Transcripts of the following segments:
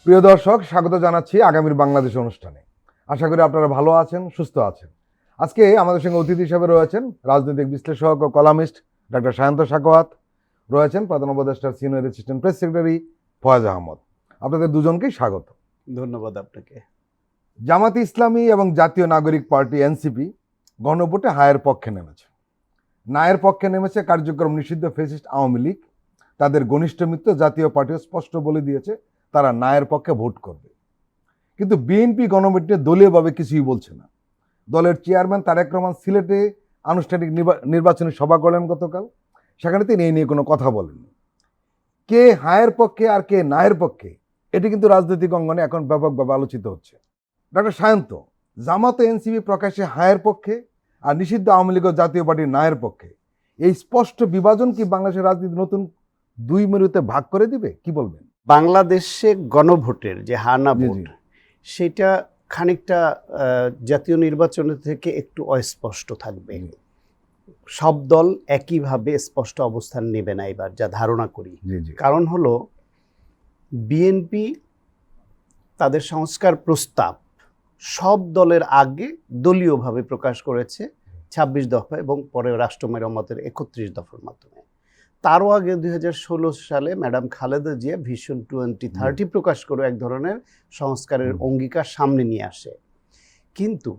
প্রিয় দর্শক, স্বাগত জানাচ্ছি আগামীর বাংলাদেশ অনুষ্ঠানে। আশা করি আপনারা ভালো আছেন, সুস্থ আছেন। আজকে আমাদের সঙ্গে অতিথি হিসেবে রয়েছেন রাজনৈতিক বিশ্লেষক ও কলামিস্ট ডক্টর সায়ন্ত সাখাওয়াত, রয়েছেন প্রধান উপদেষ্টার senior assistant press secretary Faiz Ahmad. আপনাদের দুজনকেই স্বাগত। ধন্যবাদ আপনাকে। জামাতে ইসলামী এবং জাতীয় নাগরিক পার্টি এনসিপি গণভোটে হায়ের পক্ষে নেমেছে। নায়ের পক্ষে নেমেছে কার্যক্রম নিষিদ্ধ ফ্যাসিস্ট আওয়ামী লীগ। তাদের ঘনিষ্ঠ মিত্র জাতীয় পার্টিও স্পষ্ট বলে দিয়েছে তারা নায়ের পক্ষে ভোট করবে। কিন্তু বিএনপি গণভোটে দলীয়ভাবে কিছুই বলছে না। দলের চেয়ারম্যান তারেক রহমান সিলেটে আনুষ্ঠানিক নির্বাচনী সভা করলেন গতকাল। সেখানে তিনি এই নিয়ে কোনো কথা বলেননি। কে হায়ের পক্ষে আর কে নায়ের পক্ষে, এটি কিন্তু রাজনৈতিক অঙ্গনে এখন ব্যাপকভাবে আলোচিত হচ্ছে। ডক্টর সায়ন্ত, জামাত এনসিপি প্রকাশ্যে হায়ের পক্ষে আর নিষিদ্ধ আওয়ামী লীগ ও জাতীয় পার্টির নায়ের পক্ষে। এই স্পষ্ট বিভাজন কি বাংলাদেশের রাজনীতি নতুন দুই মেরুতে ভাগ করে দিবে? কি বলবেন? বাংলাদেশে গণভোটের যে হানা ভোট, সেটা খানিকটা জাতীয় নির্বাচনের থেকে একটু অস্পষ্ট থাকবে। সব দল একইভাবে স্পষ্ট অবস্থান নেবে না এবার, যা ধারণা করি। কারণ হলো বিএনপি তাদের সংস্কার প্রস্তাব সব দলের আগে দলীয়ভাবে প্রকাশ করেছে ২৬ দফা এবং পরে রাষ্ট্র মেরামতের ৩১ দফার মাধ্যমে। তারও আগে ২০১৬ সালে ম্যাডাম খালেদা জিয়া ভিশন 2030 প্রকাশ করে এক ধরনের সংস্কারের অঙ্গীকার সামনে নিয়ে আসে। কিন্তু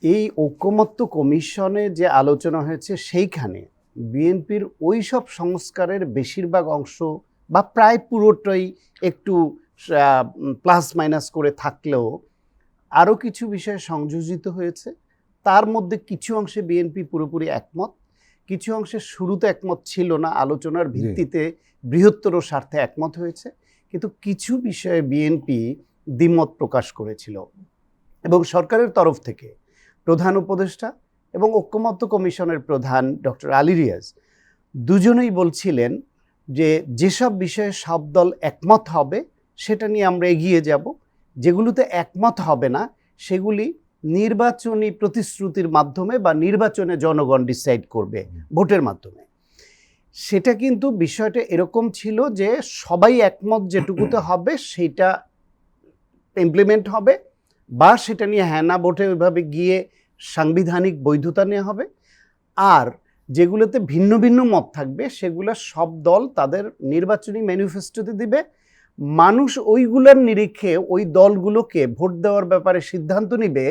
এই ঐকমত্য কমিশনে যে আলোচনা হয়েছে, সেইখানে বিএনপির ওই সব সংস্কারের বেশিরভাগ অংশ বা প্রায় পুরোটাই একটু প্লাস মাইনাস করে থাকলেও আরও কিছু বিষয় সংযোজিত হয়েছে। তার মধ্যে কিছু অংশে বিএনপি পুরোপুরি একমত, কিছু অংশে শুরুতে একমত ছিল না, আলোচনার ভিত্তিতে বৃহত্তর স্বার্থে একমত হয়েছে। কিন্তু কিছু বিষয়ে বিএনপি দ্বিমত প্রকাশ করেছিল এবং সরকারের তরফ থেকে প্রধান উপদেষ্টা এবং ঐকমত্য কমিশনের প্রধান ডক্টর আলী রিয়াজ দুজনেই বলছিলেন যে যেসব বিষয়ে সব দল একমত হবে সেটা নিয়ে আমরা এগিয়ে যাব, যেগুলোতে একমত হবে না সেগুলি নির্বাচনী প্রতিশ্রুতির মাধ্যমে বা নির্বাচনে জনগণ ডিসাইড করবে ভোটের মাধ্যমে। সেটা কিন্তু বিষয়টা এরকম ছিল যে সবাই একমত যেটুকুতে হবে সেটা ইমপ্লিমেন্ট হবে, বা সেটা নিয়ে হ্যাঁ না ভোটে ওইভাবে গিয়ে সাংবিধানিক বৈধতা নেওয়া হবে। আর যেগুলোতে ভিন্ন ভিন্ন মত থাকবে সেগুলো সব দল তাদের নির্বাচনী ম্যানিফেস্টোতে দিবে। মানুষ ওইগুলোর নিরিখে ওই দলগুলোকে ভোট দেওয়ার ব্যাপারে সিদ্ধান্ত নিবে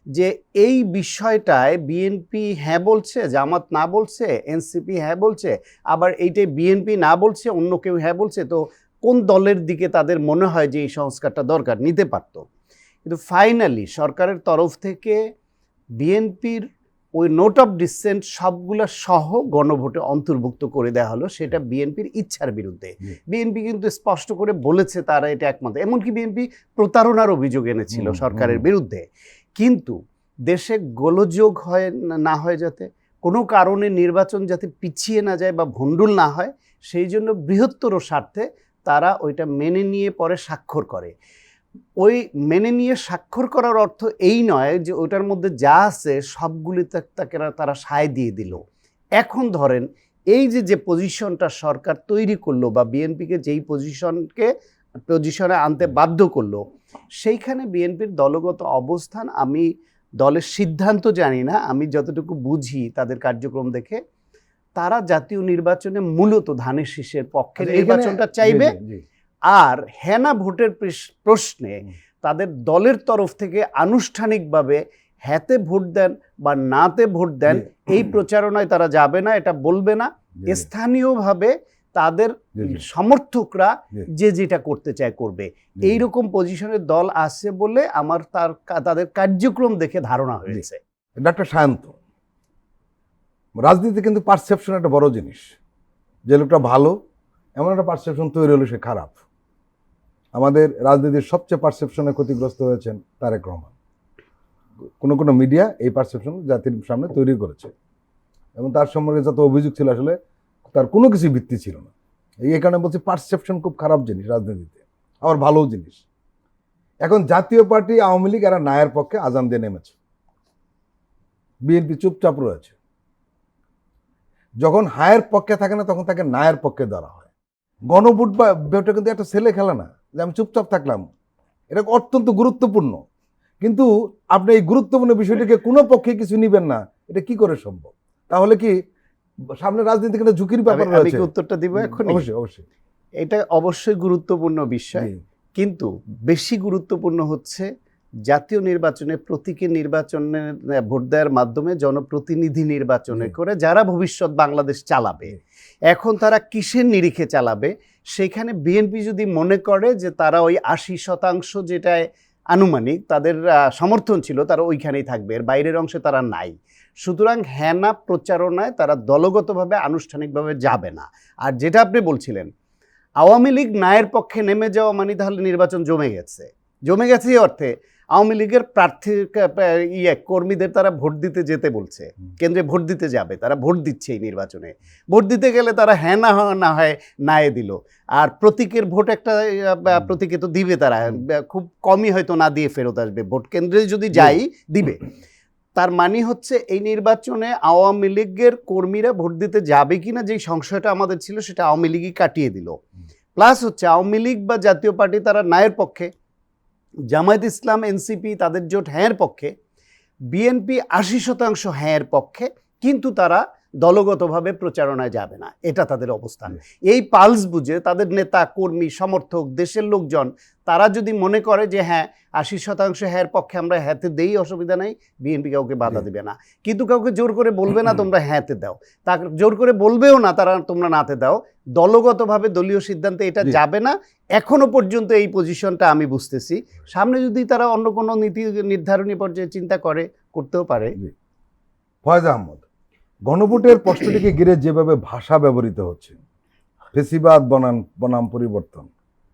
যে এই বিষয়টায় বিএনপি হ্যাঁ বলছে, জামাত না বলছে, এনসিপি হ্যাঁ বলছে, আবার এইটাই বিএনপি না বলছে, অন্য কেউ হ্যাঁ বলছে, তো কোন দলের দিকে তাদের মনে হয় যে এই সংস্কারটা দরকার, নিতে পারত। কিন্তু ফাইনালি সরকারের তরফ থেকে বিএনপির ওই নোট অফ ডিসেন্ট সবগুলা সহ গণভোটে অন্তর্ভুক্ত করে দেওয়া হলো। সেটা বিএনপির ইচ্ছার বিরুদ্ধে। বিএনপি কিন্তু স্পষ্ট করে বলেছে তারা এটা একমত। এমনকি বিএনপি প্রতারণার অভিযোগ এনেছিল সরকারের বিরুদ্ধে। কিন্তু দেশে গোলযোগ না হয়, যাতে কোনো কারণে নির্বাচন যাতে পিছিয়ে না যায় বা ভণ্ডুল না হয়, সেই জন্য বৃহত্তর স্বার্থে তারা ওইটা মেনে নিয়ে পরে স্বাক্ষর করে। ওই মেনে নিয়ে স্বাক্ষর করার অর্থ এই নয় যে ওইটার মধ্যে যা আছে সবগুলি তাকে তারা সায় দিয়ে দিল। এখন ধরেন এই যে পজিশনটা সরকার তৈরি করলো বা বিএনপিকে যেই পজিশনে আনতে বাধ্য করলো, সেইখানে বিএনপির দলগত অবস্থান, আমি দলের সিদ্ধান্ত জানি না, আমি যতটুকু বুঝি তাদের কার্যক্রম দেখে, তারা জাতীয় নির্বাচনে মূলত ধানের শীষের পক্ষে নির্বাচনটা চাইবে। আর হেনা ভোটের প্রশ্নে তাদের দলের তরফ থেকে আনুষ্ঠানিকভাবে হ্যাঁতে ভোট দেন বা নাতে ভোট দেন এই প্রচারণায় তারা যাবে না, এটা বলবে না। স্থানীয়ভাবে তাদের সমর্থকরা যে যেটা করতে চায় করবে, এইরকম পজিশনের দল আছে বলে আমার তাদের কার্যক্রম দেখে ধারণা হয়েছে। ডক্টর সায়ন্ত, রাজনীতি কিন্তু পারসেপশন একটা বড় জিনিস। যে লোকটা ভালো এমন একটা পারসেপশন তৈরি হলো সে খারাপ। আমাদের রাজনীতির সবচেয়ে পারসেপশনে ক্ষতিগ্রস্ত হয়েছেন তারেক রহমান। কোনো মিডিয়া এই পারসেপশন জাতির সামনে তৈরি করেছে এবং তার সম্পর্কে যত অভিযোগ ছিল আসলে তার কোনো কিছু ভিত্তি ছিল না। এই কারণে বলছি পারসেপশন খুব খারাপ জিনিস রাজনীতিতে, আবার ভালো জিনিস। এখন জাতীয় পার্টি আওয়ামী লীগ এরা নায়ের পক্ষে আজান দিয়ে নেমেছে, বিএনপি চুপচাপ রয়েছে। যখন হায়ের পক্ষে থাকে না তখন তাকে নায়ের পক্ষে ধরা হয়। গণভোট বা ভোটটা কিন্তু একটা ছেলে খেলা না যে আমি চুপচাপ থাকলাম, এটা অত্যন্ত গুরুত্বপূর্ণ, কিন্তু আপনি এই গুরুত্বপূর্ণ বিষয়টিকে কোনো পক্ষে কিছু নিবেন না, এটা কি করে সম্ভব? তাহলে কি সামনে রাজনীতির একটা ঝুঁকির ব্যাপার আমি রয়েছে? কি উত্তরটা দিব এখন? অবশ্যই অবশ্যই। এটা অবশ্যই গুরুত্বপূর্ণ বিষয়, জি, কিন্তু বেশি গুরুত্বপূর্ণ হচ্ছে জাতীয় নির্বাচনে প্রতীকের নির্বাচনে ভোট দেওয়ার মাধ্যমে জনপ্রতিনিধি নির্বাচনে জি। করে যারা ভবিষ্যৎ বাংলাদেশ চালাবে, এখন তারা কিসের নিরিখে চালাবে? সেখানে বিএনপি যদি মনে করে যে তারা ওই ৮০% যেটায় আনুমানিক তাদের সমর্থন ছিল, তারা ওইখানেই থাকবে, এর বাইরের অংশে তারা নাই। সুতরাং হ্যানা প্রচারণায় তারা দলগতভাবে আনুষ্ঠানিকভাবে যাবে না। আর যেটা আপনি বলছিলেন, আওয়ামী লীগ ন্যায়ের পক্ষে নেমে যাওয়া মানে তাহলে নির্বাচন জমে গেছে। জমে গেছে এই অর্থে আওয়ামী লীগের প্রার্থী কর্মীদের তারা ভোট দিতে যেতে বলছে, কেন্দ্রে ভোট দিতে যাবে, তারা ভোট দিচ্ছে এই নির্বাচনে। ভোট দিতে গেলে তারা হ্যাঁ না হয় নায়ে দিল, আর প্রতীকের ভোট একটা প্রতীকে তো দিবে তারা, খুব কমই হয়তো না দিয়ে ফেরত আসবে, ভোট কেন্দ্রে যদি যাই দিবে। তার মানে হচ্ছে এই নির্বাচনে আওয়ামী লীগের কর্মীরা ভোট দিতে যাবে কিনা যেই সংশয়টা আমাদের ছিল সেটা আওয়ামী লীগই কাটিয়ে দিল। প্লাস হচ্ছে আওয়ামী লীগ বা জাতীয় পার্টি তারা ন্যায়ের পক্ষে, জামায়াত ইসলাম এনসিপি তাদের জোট হ্যাঁর পক্ষে, বিএনপি ৮০% হ্যাঁর পক্ষে, কিন্তু তারা দলগতভাবে প্রচারণায় যাবে না, এটা তাদের অবস্থান। এই পালস বুঝে তাদের নেতা কর্মী সমর্থক দেশের লোকজন তারা যদি মনে করে যে হ্যাঁ ৮০% হ্যাঁর পক্ষে আমরা হ্যাঁতে দেই, অসুবিধা নাই, বিএনপি কাউকে বাধা দিবে না, কিন্তু কাউকে জোর করে বলবে না তোমরা হ্যাঁতে দাও, তা জোর করে বলবেও না তারা তোমরা নাতে দাও, দলগতভাবে দলীয় সিদ্ধান্তে এটা যাবে না। এখনো পর্যন্ত এই পজিশনটা আমি বুঝতেছি। সামনে যদি তারা অন্য কোনো নীতি নির্ধারণী পর্যায়ে চিন্তা করে, করতেও পারে। ফয়েজ আহমদ, গণভোটের প্রশ্নটিকে ঘিরে যেভাবে ভাষা ব্যবহৃত হচ্ছে, ফেসিবাদ বনাম পরিবর্তন,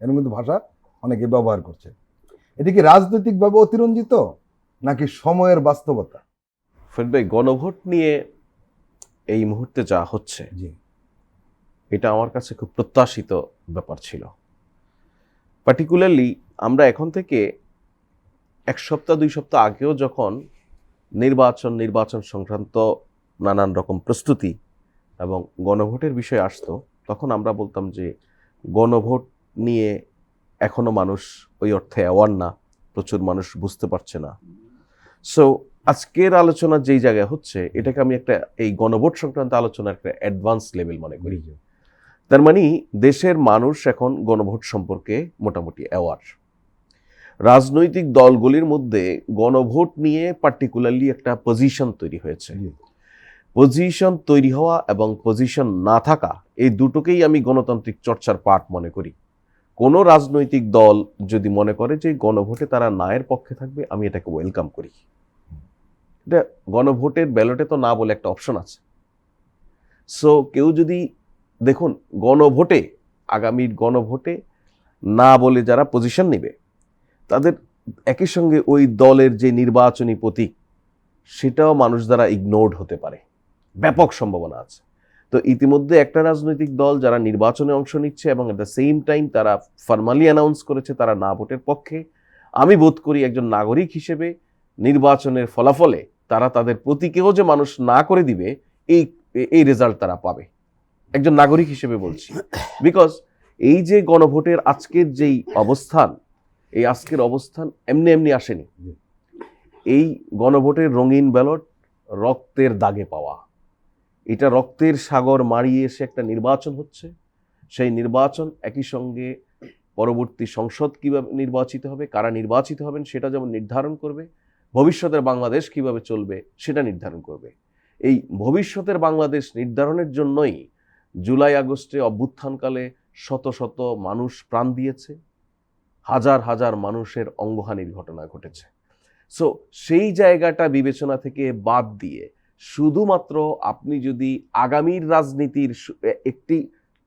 এর মধ্যে ভাষা অনেকে ব্যবহার করছে, এটি কি রাজনৈতিকভাবে অতিরঞ্জিত নাকি সময়ের বাস্তবতা? ফরিদ ভাই, গণভোট নিয়ে এই মুহূর্তে যা হচ্ছে জি, এটা আমার কাছে খুব প্রত্যাশিত ব্যাপার ছিল। পার্টিকুলারলি আমরা এখন থেকে 1 সপ্তাহ 2 সপ্তাহ আগেও যখন নির্বাচন সংক্রান্ত নানান রকম প্রস্তুতি এবং গণভোটের বিষয় আসতো, তখন আমরা বলতাম যে গণভোট নিয়ে এখনো মানুষ ওই অর্থে অ্যাওয়ার না, প্রচুর মানুষ বুঝতে পারছে না। সো আজকের আলোচনা যেই জায়গায় হচ্ছে, এটাকে আমি একটা এই গণভোট সংক্রান্ত আলোচনার একটা অ্যাডভান্স লেভেল মনে করি। তার মানে দেশের মানুষ এখন গণভোট সম্পর্কে মোটামুটি অ্যাওয়ার। রাজনৈতিক দলগুলির মধ্যে গণভোট নিয়ে পার্টিকুলারলি একটা পজিশন তৈরি হয়েছে। পজিশন তৈরি হওয়া এবং পজিশন না থাকা, এই দুটোকেই আমি গণতান্ত্রিক চর্চার পার্ট মনে করি। কোনো রাজনৈতিক দল যদি মনে করে যে গণভোটে তারা নায়ের পক্ষে থাকবে, আমি এটাকে ওয়েলকাম করি। এটা গণভোটের ব্যালটে তো না বলে একটা অপশন আছে। সো কেউ যদি দেখুন গণভোটে, আগামীর গণভোটে না বলে যারা পজিশন নেবে, তাদের একই সঙ্গে ওই দলের যে নির্বাচনী প্রতীক সেটাও মানুষ দ্বারা ইগনোরড হতে পারে, ব্যাপক সম্ভাবনা আছে। তো ইতিমধ্যে একটা রাজনৈতিক দল যারা নির্বাচনে অংশ নিচ্ছে এবং এট দ্য সেম টাইম তারা ফরমালি অ্যানাউন্স করেছে তারা না ভোটের পক্ষে, আমি বোধ করি একজন নাগরিক হিসেবে নির্বাচনের ফলাফলে তারা তাদের প্রতীকেও যে মানুষ না করে দিবে, এই রেজাল্ট তারা পাবে, একজন নাগরিক হিসেবে বলছি। বিকজ এই যে গণভোটের আজকের যেই অবস্থান, এই আজকের অবস্থান এমনি এমনি আসেনি। এই গণভোটের রঙিন ব্যালট রক্তের দাগে পাওয়া, এটা রক্তের সাগর মারিয়ে এসে একটা নির্বাচন হচ্ছে। সেই নির্বাচন একই সঙ্গে পরবর্তী সংসদ কিভাবে নির্বাচিত হবে, কারা নির্বাচিত হবেন সেটা যেমন নির্ধারণ করবে, ভবিষ্যতের বাংলাদেশ কিভাবে চলবে সেটা নির্ধারণ করবে। এই ভবিষ্যতের বাংলাদেশ নির্ধারণের জন্যই জুলাই আগস্টে অভ্যুত্থানকালে শত শত মানুষ প্রাণ দিয়েছে, হাজার হাজার মানুষের অঙ্গহানির ঘটনা ঘটেছে। সো সেই জায়গাটা বিবেচনা থেকে বাদ দিয়ে শুধুমাত্র আপনি যদি আগামীর রাজনীতির একটি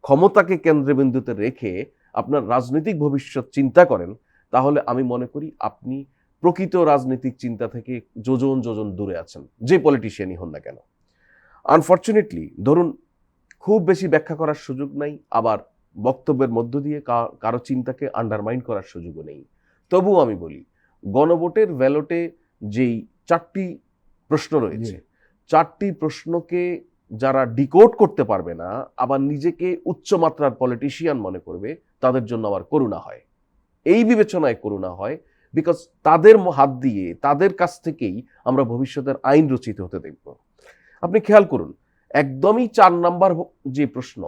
ক্ষমতাকে কেন্দ্রবিন্দুতে রেখে আপনার রাজনৈতিক ভবিষ্যৎ চিন্তা করেন, তাহলে আমি মনে করি আপনি প্রকৃত রাজনৈতিক চিন্তা থেকে যোজন যোজন দূরে আছেন, যে পলিটিশিয়ানই হন না কেন। আনফর্চুনেটলি ধরুন খুব বেশি ব্যাখ্যা করার সুযোগ নাই, আবার বক্তব্যের মধ্য দিয়ে কারো চিন্তাকে আন্ডারমাইন করার সুযোগও নেই। তবুও আমি বলি, গণভোটের ব্যালটে যেই 4টি প্রশ্ন রয়েছে, 4টি প্রশ্নকে যারা ডিকোড করতে পারবে না, আবার নিজেকে উচ্চমাত্রার পলিটিশিয়ান মনে করবে, তাদের জন্য আবার করুণা হয়। এই বিবেচনায় করুণা হয়, বিকজ তাদের হাত দিয়ে, তাদের কাছ থেকেই আমরা ভবিষ্যতের আইন রচিত হতে দেখব। আপনি খেয়াল করুন, একদমই 4 নাম্বার যে প্রশ্ন,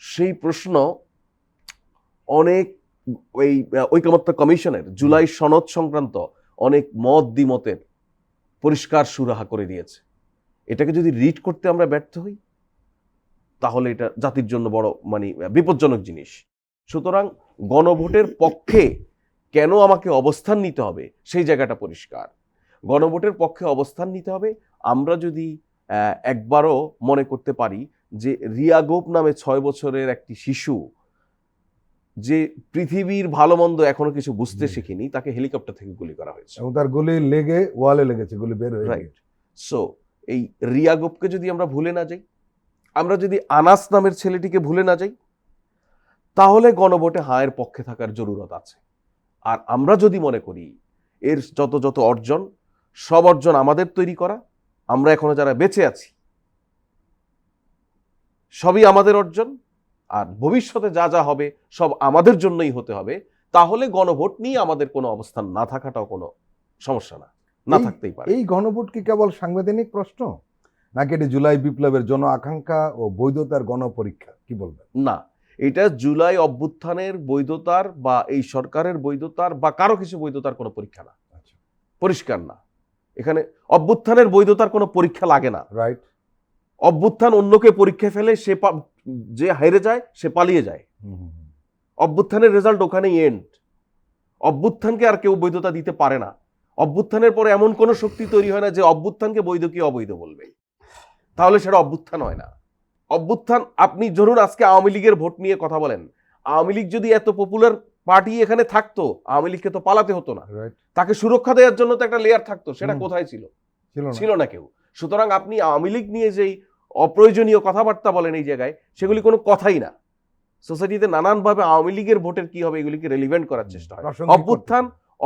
সেই প্রশ্ন অনেক ওই ঐকমত্য কমিশনের জুলাই সনদ সংক্রান্ত অনেক মত দ্বিমতের পরিষ্কার সুরাহা করে দিয়েছে। এটাকে যদি রিড করতে আমরা ব্যর্থ হই, তাহলে এটা জাতির জন্য বড় বিপজ্জনক জিনিস। সুতরাং গণভোটের পক্ষে কেন আমাকে অবস্থান নিতে হবে, সেই জায়গাটা পরিষ্কার। গণভোটের পক্ষে অবস্থান নিতে হবে আমরা যদি একবারও মনে করতে পারি যে রিয়া গোপ নামে 6 বছরের একটি শিশু, যে পৃথিবীর ভালো মন্দ এখনো কিছু বুঝতে শিখিনি, তাকে হেলিকপ্টার থেকে গুলি করা হয়েছে এবং তার গুলি লেগে ওয়ালে লেগেছে, গুলি বের হয়ে রাইট। সো এই রিয়া গোপকে যদি আমরা ভুলে না যাই, আমরা যদি আনাস নামের ছেলেটিকে ভুলে না যাই, তাহলে গণভোটে হায়ের পক্ষে থাকার জরুরত আছে। আর আমরা যদি মনে করি এর যত যত অর্জন, সব অর্জন আমাদের তৈরি করা, আমরা এখনো যারা বেঁচে আছি সবই আমাদের অর্জন, আর ভবিষ্যতে যা যা হবে সব আমাদের জন্যই হতে হবে, তাহলে গণভোট নিয়ে আমাদের কোনো অবস্থান না থাকাটাও কোনো সমস্যা না থাকতেই পারে। এই গণভোট কি কেবল সাংবিধানিক প্রশ্ন, নাকি এটি জুলাই বিপ্লবের জন আকাঙ্ক্ষা ও বৈধতার গণপরীক্ষা? কি বলবেন? না, এটা জুলাই অভ্যুত্থানের বৈধতার বা এই সরকারের বৈধতার বা কারো কিছু বৈধতার কোনো পরীক্ষা না। পরিষ্কার না, এখানে অভ্যুত্থানের বৈধতার কোনো পরীক্ষা লাগে না। রাইট। অভ্যুত্থান অন্যকে পরীক্ষা ফেলে, যে হেরে যায় সে পালিয়ে যায়। অভ্যুত্থানের রেজাল্ট ওখানেই এন্ড। অভ্যুত্থানকে আর কেউ বৈধতা দিতে পারে না। অভ্যুত্থানের পরে এমন কোনো শক্তি তৈরি হয় না যে অভ্যুত্থানকে বৈধ কি অবৈধ বলবে, তাহলে সেটা অভ্যুত্থান হয় না। অভ্যুত্থান, আপনি ধরুন আজকে আওয়ামী লীগের ভোট নিয়ে কথা বলেন, আওয়ামী লীগ যদি এত পপুলার পার্টি এখানে থাকতো, আওয়ামী লীগকে তো পালাতে হতো না, তাকে সুরক্ষা দেওয়ার জন্য তো একটা লেয়ার থাকতো, সেটা কোথায় ছিল? ছিল না কেউ। সুতরাং আপনি আওয়ামী লীগ নিয়ে যেই অপ্রয়োজনীয় কথাবার্তা বলেন এই জায়গায়, সেগুলি কোনো কথাই না। সোসাইটিতে নানানভাবে আওয়ামী লীগের ভোটের কি হবে এগুলিকে রেলিভেন্ট করার চেষ্টা হয়।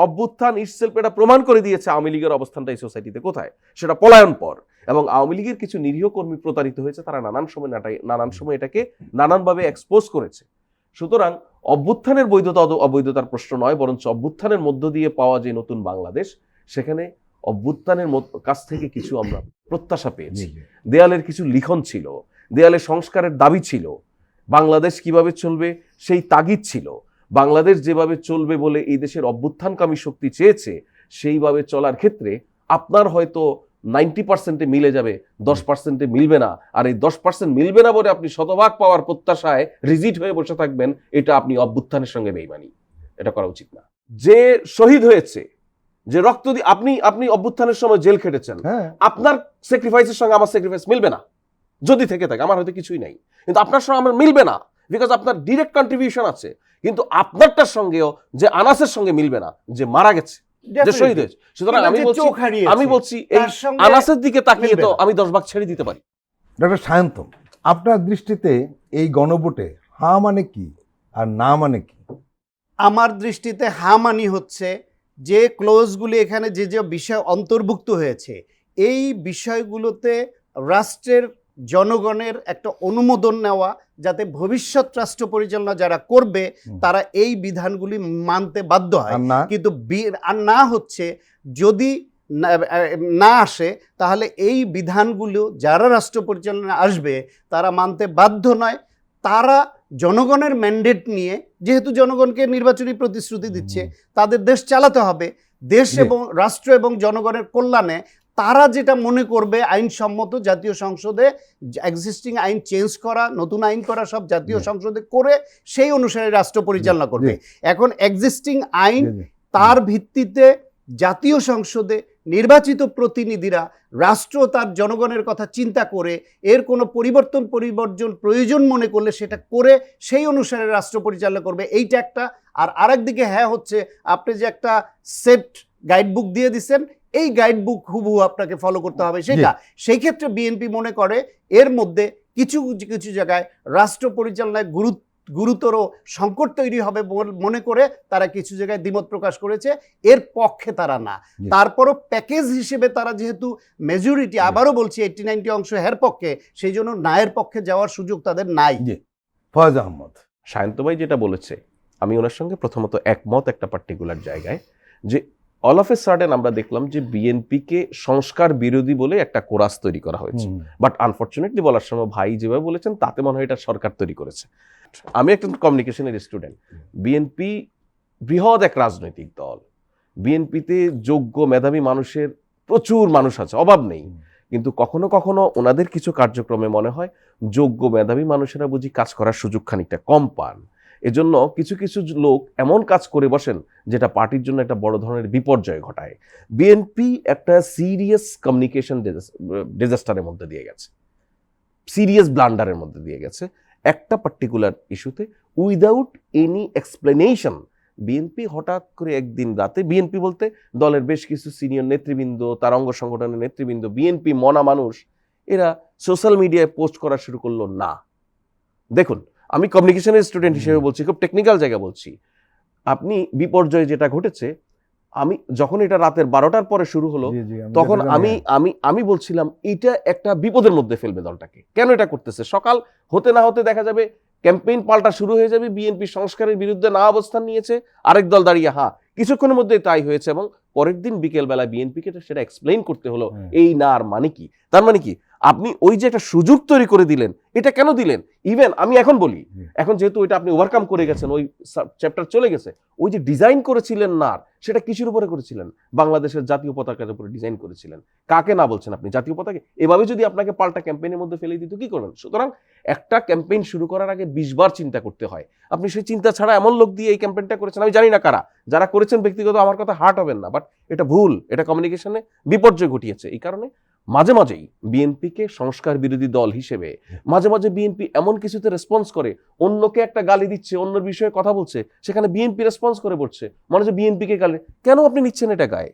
অভ্যুত্থান ইটসেলফ এটা প্রমাণ করে দিয়েছে আওয়ামী লীগের অবস্থানটা এই সোসাইটিতে কোথায়, সেটা পলায়ন পর। এবং আওয়ামী লীগের কিছু নিরীহ কর্মী প্রতারিত হয়েছে, তারা নানান সময় এটাকে নানানভাবে এক্সপোজ করেছে। সুতরাং অভ্যুত্থানের বৈধতা অবৈধতার প্রশ্ন নয়, বরঞ্চ অভ্যুত্থানের মধ্য দিয়ে পাওয়া যে নতুন বাংলাদেশ, সেখানে অভ্যুত্থানের কাছ থেকে কিছু আমরা প্রত্যাশা পেয়েছি। দেয়ালের কিছু লিখন ছিল, দেয়ালে সংস্কারের দাবি ছিল, বাংলাদেশ কিভাবে চলবে সেই তাগিদ ছিল, বাংলাদেশ যেভাবে চলবে বলে এই দেশের অভ্যুত্থানকামী শক্তি চেয়েছে, সেইভাবে চলার ক্ষেত্রে আপনার হয়তো 90% মিলে যাবে, 10% মিলবে না। আর এই 10% মিলবে না বলে আপনি শতভাগ পাওয়ার প্রত্যাশায় রিজিড হয়ে বসে থাকবেন, এটা আপনি অভ্যুত্থানের সঙ্গে বেইমানি, এটা করা উচিত না। যে শহীদ হয়েছে, যে রক্ত দিয়ে আপনি অভ্যুত্থানের সময় জেল খেটেছেন, আপনার স্যাক্রিফাইসের সঙ্গে আমার স্যাক্রিফাইস মিলবে না। যদি থেকে থাকে, আমার হয়তো কিছুই নাই, কিন্তু আপনার সঙ্গে আমার মিলবে না, বিকজ আপনার ডিরেক্ট কন্ট্রিবিউশন আছে। কিন্তু আপনারটার সঙ্গেও যে আনাসের সঙ্গে মিলবে না, যে মারা গেছে, যে শহীদ হয়েছে। সুতরাং আমি বলছি এই আনাসের দিকে তাকিয়ে তো আমি 10 ভাগ ছেড়ে দিতে পারি। ডক্টর সায়ন্তন, আপনার দৃষ্টিতে এই গণভোটে হা মানে কি আর না মানে কি? আমার দৃষ্টিতে হা মানি হচ্ছে যে ক্লোজগুলি এখানে যে যে বিষয় অন্তর্ভুক্ত হয়েছে, এই বিষয়গুলোতে রাষ্ট্রের জনগণের একটা অনুমোদন নেওয়া, যাতে ভবিষ্যৎ রাষ্ট্র পরিচালনা যারা করবে তারা এই বিধানগুলি মানতে বাধ্য হয়। কিন্তু আর না হচ্ছে, যদি না আসে তাহলে এই বিধানগুলো যারা রাষ্ট্র পরিচালনা আসবে তারা মানতে বাধ্য নয়। তারা জনগণের ম্যান্ডেট নিয়ে, যেহেতু জনগণকে নির্বাচনী প্রতিশ্রুতি দিচ্ছে, তাদের দেশ চালাতে হবে, দেশ এবং রাষ্ট্র এবং জনগণের কল্যাণে তারা যেটা মনে করবে আইনসম্মত, জাতীয় সংসদে এক্সিস্টিং আইন চেঞ্জ করা, নতুন আইন করা, সব জাতীয় সংসদে করে সেই অনুসারে রাষ্ট্র পরিচালনা করবে। এখন এক্সিস্টিং আইন, তার ভিত্তিতে জাতীয় সংসদে নির্বাচিত প্রতিনিধিরা রাষ্ট্র তার জনগণের কথা চিন্তা করে এর কোনো পরিবর্তন প্রয়োজন মনে করলে সেটা করে সেই অনুসারে রাষ্ট্র পরিচালনা করবে, এইটা একটা। আর আরেকদিকে হচ্ছে আপনি যে একটা সেট গাইডবুক দিয়ে দিচ্ছেন, এই গাইডবুক হুবহু আপনাকে ফলো করতে হবে সেটা। সেই ক্ষেত্রে বিএনপি মনে করে এর মধ্যে কিছু কিছু জায়গায় রাষ্ট্র পরিচালনায় গুরুতর সংকট তৈরি হবে মনে করে তারা কিছু জায়গায় দ্বিমত প্রকাশ করেছে, এর পক্ষে তারা না। তারপরও প্যাকেজ হিসেবে তারা যেহেতু মেজরিটি, আবারও বলছি 80-90 অংশ এর পক্ষে, সেই জন্য নায়ের পক্ষে যাওয়ার সুযোগ তাদের নাই। ফয়েজ আহমদ, সায়ন্ত ভাই যেটা বলেছে আমি ওনার সঙ্গে প্রথমত একমত একটা পার্টিকুলার জায়গায়, যে অল অফ এ সাডেন আমরা দেখলাম যে বিএনপিকে সংস্কার বিরোধী বলে একটা কোরাস তৈরি করা হয়েছে। বাট আনফর্চুনেটলি বলার সময় ভাই যেভাবে বলেছেন তাতে মনে হয় এটা সরকার তৈরি করেছে। আমি একটা কমিউনিকেশনের স্টুডেন্ট। বিএনপি বৃহৎ এক রাজনৈতিক দল, বিএনপিতে যোগ্য মেধাবী মানুষের প্রচুর মানুষ আছে, অভাব নেই, কিন্তু কখনো কখনো ওনাদের কিছু কার্যক্রমে মনে হয় যোগ্য মেধাবী মানুষেরা বুঝি কাজ করার সুযোগ খানিকটা কম পান। এজন্য কিছু কিছু লোক এমন কাজ করে বসেন যেটা পার্টির জন্য একটা বড় ধরনের বিপর্যয় ঘটায়। বিএনপি একটা সিরিয়াস কমিউনিকেশন ডিজাস্টারের মধ্যে দিয়ে গেছে, সিরিয়াস ব্লান্ডারের মধ্যে দিয়ে গেছে একটা পার্টিকুলার ইস্যুতে উইদাউট এনি এক্সপ্লেনেশন। বিএনপি হঠাৎ করে একদিন রাতে, বিএনপি বলতে দলের বেশ কিছু সিনিয়র নেতৃবৃন্দ, তার অঙ্গ সংগঠনের নেতৃবৃন্দ, বিএনপি মনা মানুষ, এরা সোশ্যাল মিডিয়ায় পোস্ট করা শুরু করলো। না, দেখুন আমি কমিউনিকেশনের স্টুডেন্ট হিসেবে বলছি, খুব টেকনিক্যাল জায়গা বলছি, আপনি বিপর্যয় যেটা ঘটেছে, আমি যখন এটা রাতের 12টার পরে শুরু হলো তখন আমি বলছিলাম এটা একটা বিপদের মধ্যে ফেলবে দলটাকে। কেন এটা করতেছে? সকাল হতে না হতে দেখা যাবে ক্যাম্পেইন পাল্টা শুরু হয়ে যাবে, বিএনপি সংস্কারের বিরুদ্ধে না অবস্থান নিয়েছে, আরেক দল দাঁড়িয়ে কিছুক্ষণের মধ্যে তাই হয়েছে, এবং পরের দিন বিকেল বেলা বিএনপিকে সেটা এক্সপ্লেইন করতে হলো এই না আর মানে কি। তার মানে কি আপনি ওই যে একটা সুযোগ তৈরি করে দিলেন, এটা কেন দিলেন? ইভেন আমি এখন বলি, এখন যেহেতু ওইটা আপনি ওভারকাম করে গেছেন, ওই চ্যাপ্টার চলে গেছে, ওই যে ডিজাইন করেছিলেন না, সেটা কিসের উপরে করেছিলেন? বাংলাদেশের জাতীয় পতাকার উপরে ডিজাইন করেছিলেন। কাকে না বলছেন আপনি? জাতীয় পতাকা। এভাবে যদি আপনাকে পাল্টা ক্যাম্পেইনের মধ্যে ফেলে দিত কি করবেন? সুতরাং একটা ক্যাম্পেইন শুরু করার আগে 20 বার চিন্তা করতে হয়। আপনি সেই চিন্তা ছাড়া এমন লোক দিয়ে এই ক্যাম্পেইনটা করেছেন, আমি জানি না কারা, যারা করেছেন ব্যক্তিগত আমার কথা হার্ট হবেন না, বাট এটা ভুল, এটা কমিউনিকেশনে বিপর্যয় ঘটিয়েছে। এই কারণে মাঝে মাঝেই বিএনপিকে সংস্কার বিরোধী দল হিসেবে মাঝে মাঝে বিএনপি এমন কিছুতে রেসপন্স করে, অন্যকে একটা গালি দিচ্ছে, অন্য বিষয়ে কথা বলছে, সেখানে বিএনপি রেসপন্স করে পড়ছে, মনে হচ্ছে বিএনপিকে গালি। কেন আপনি নিচ্ছেন এটা গায়ে?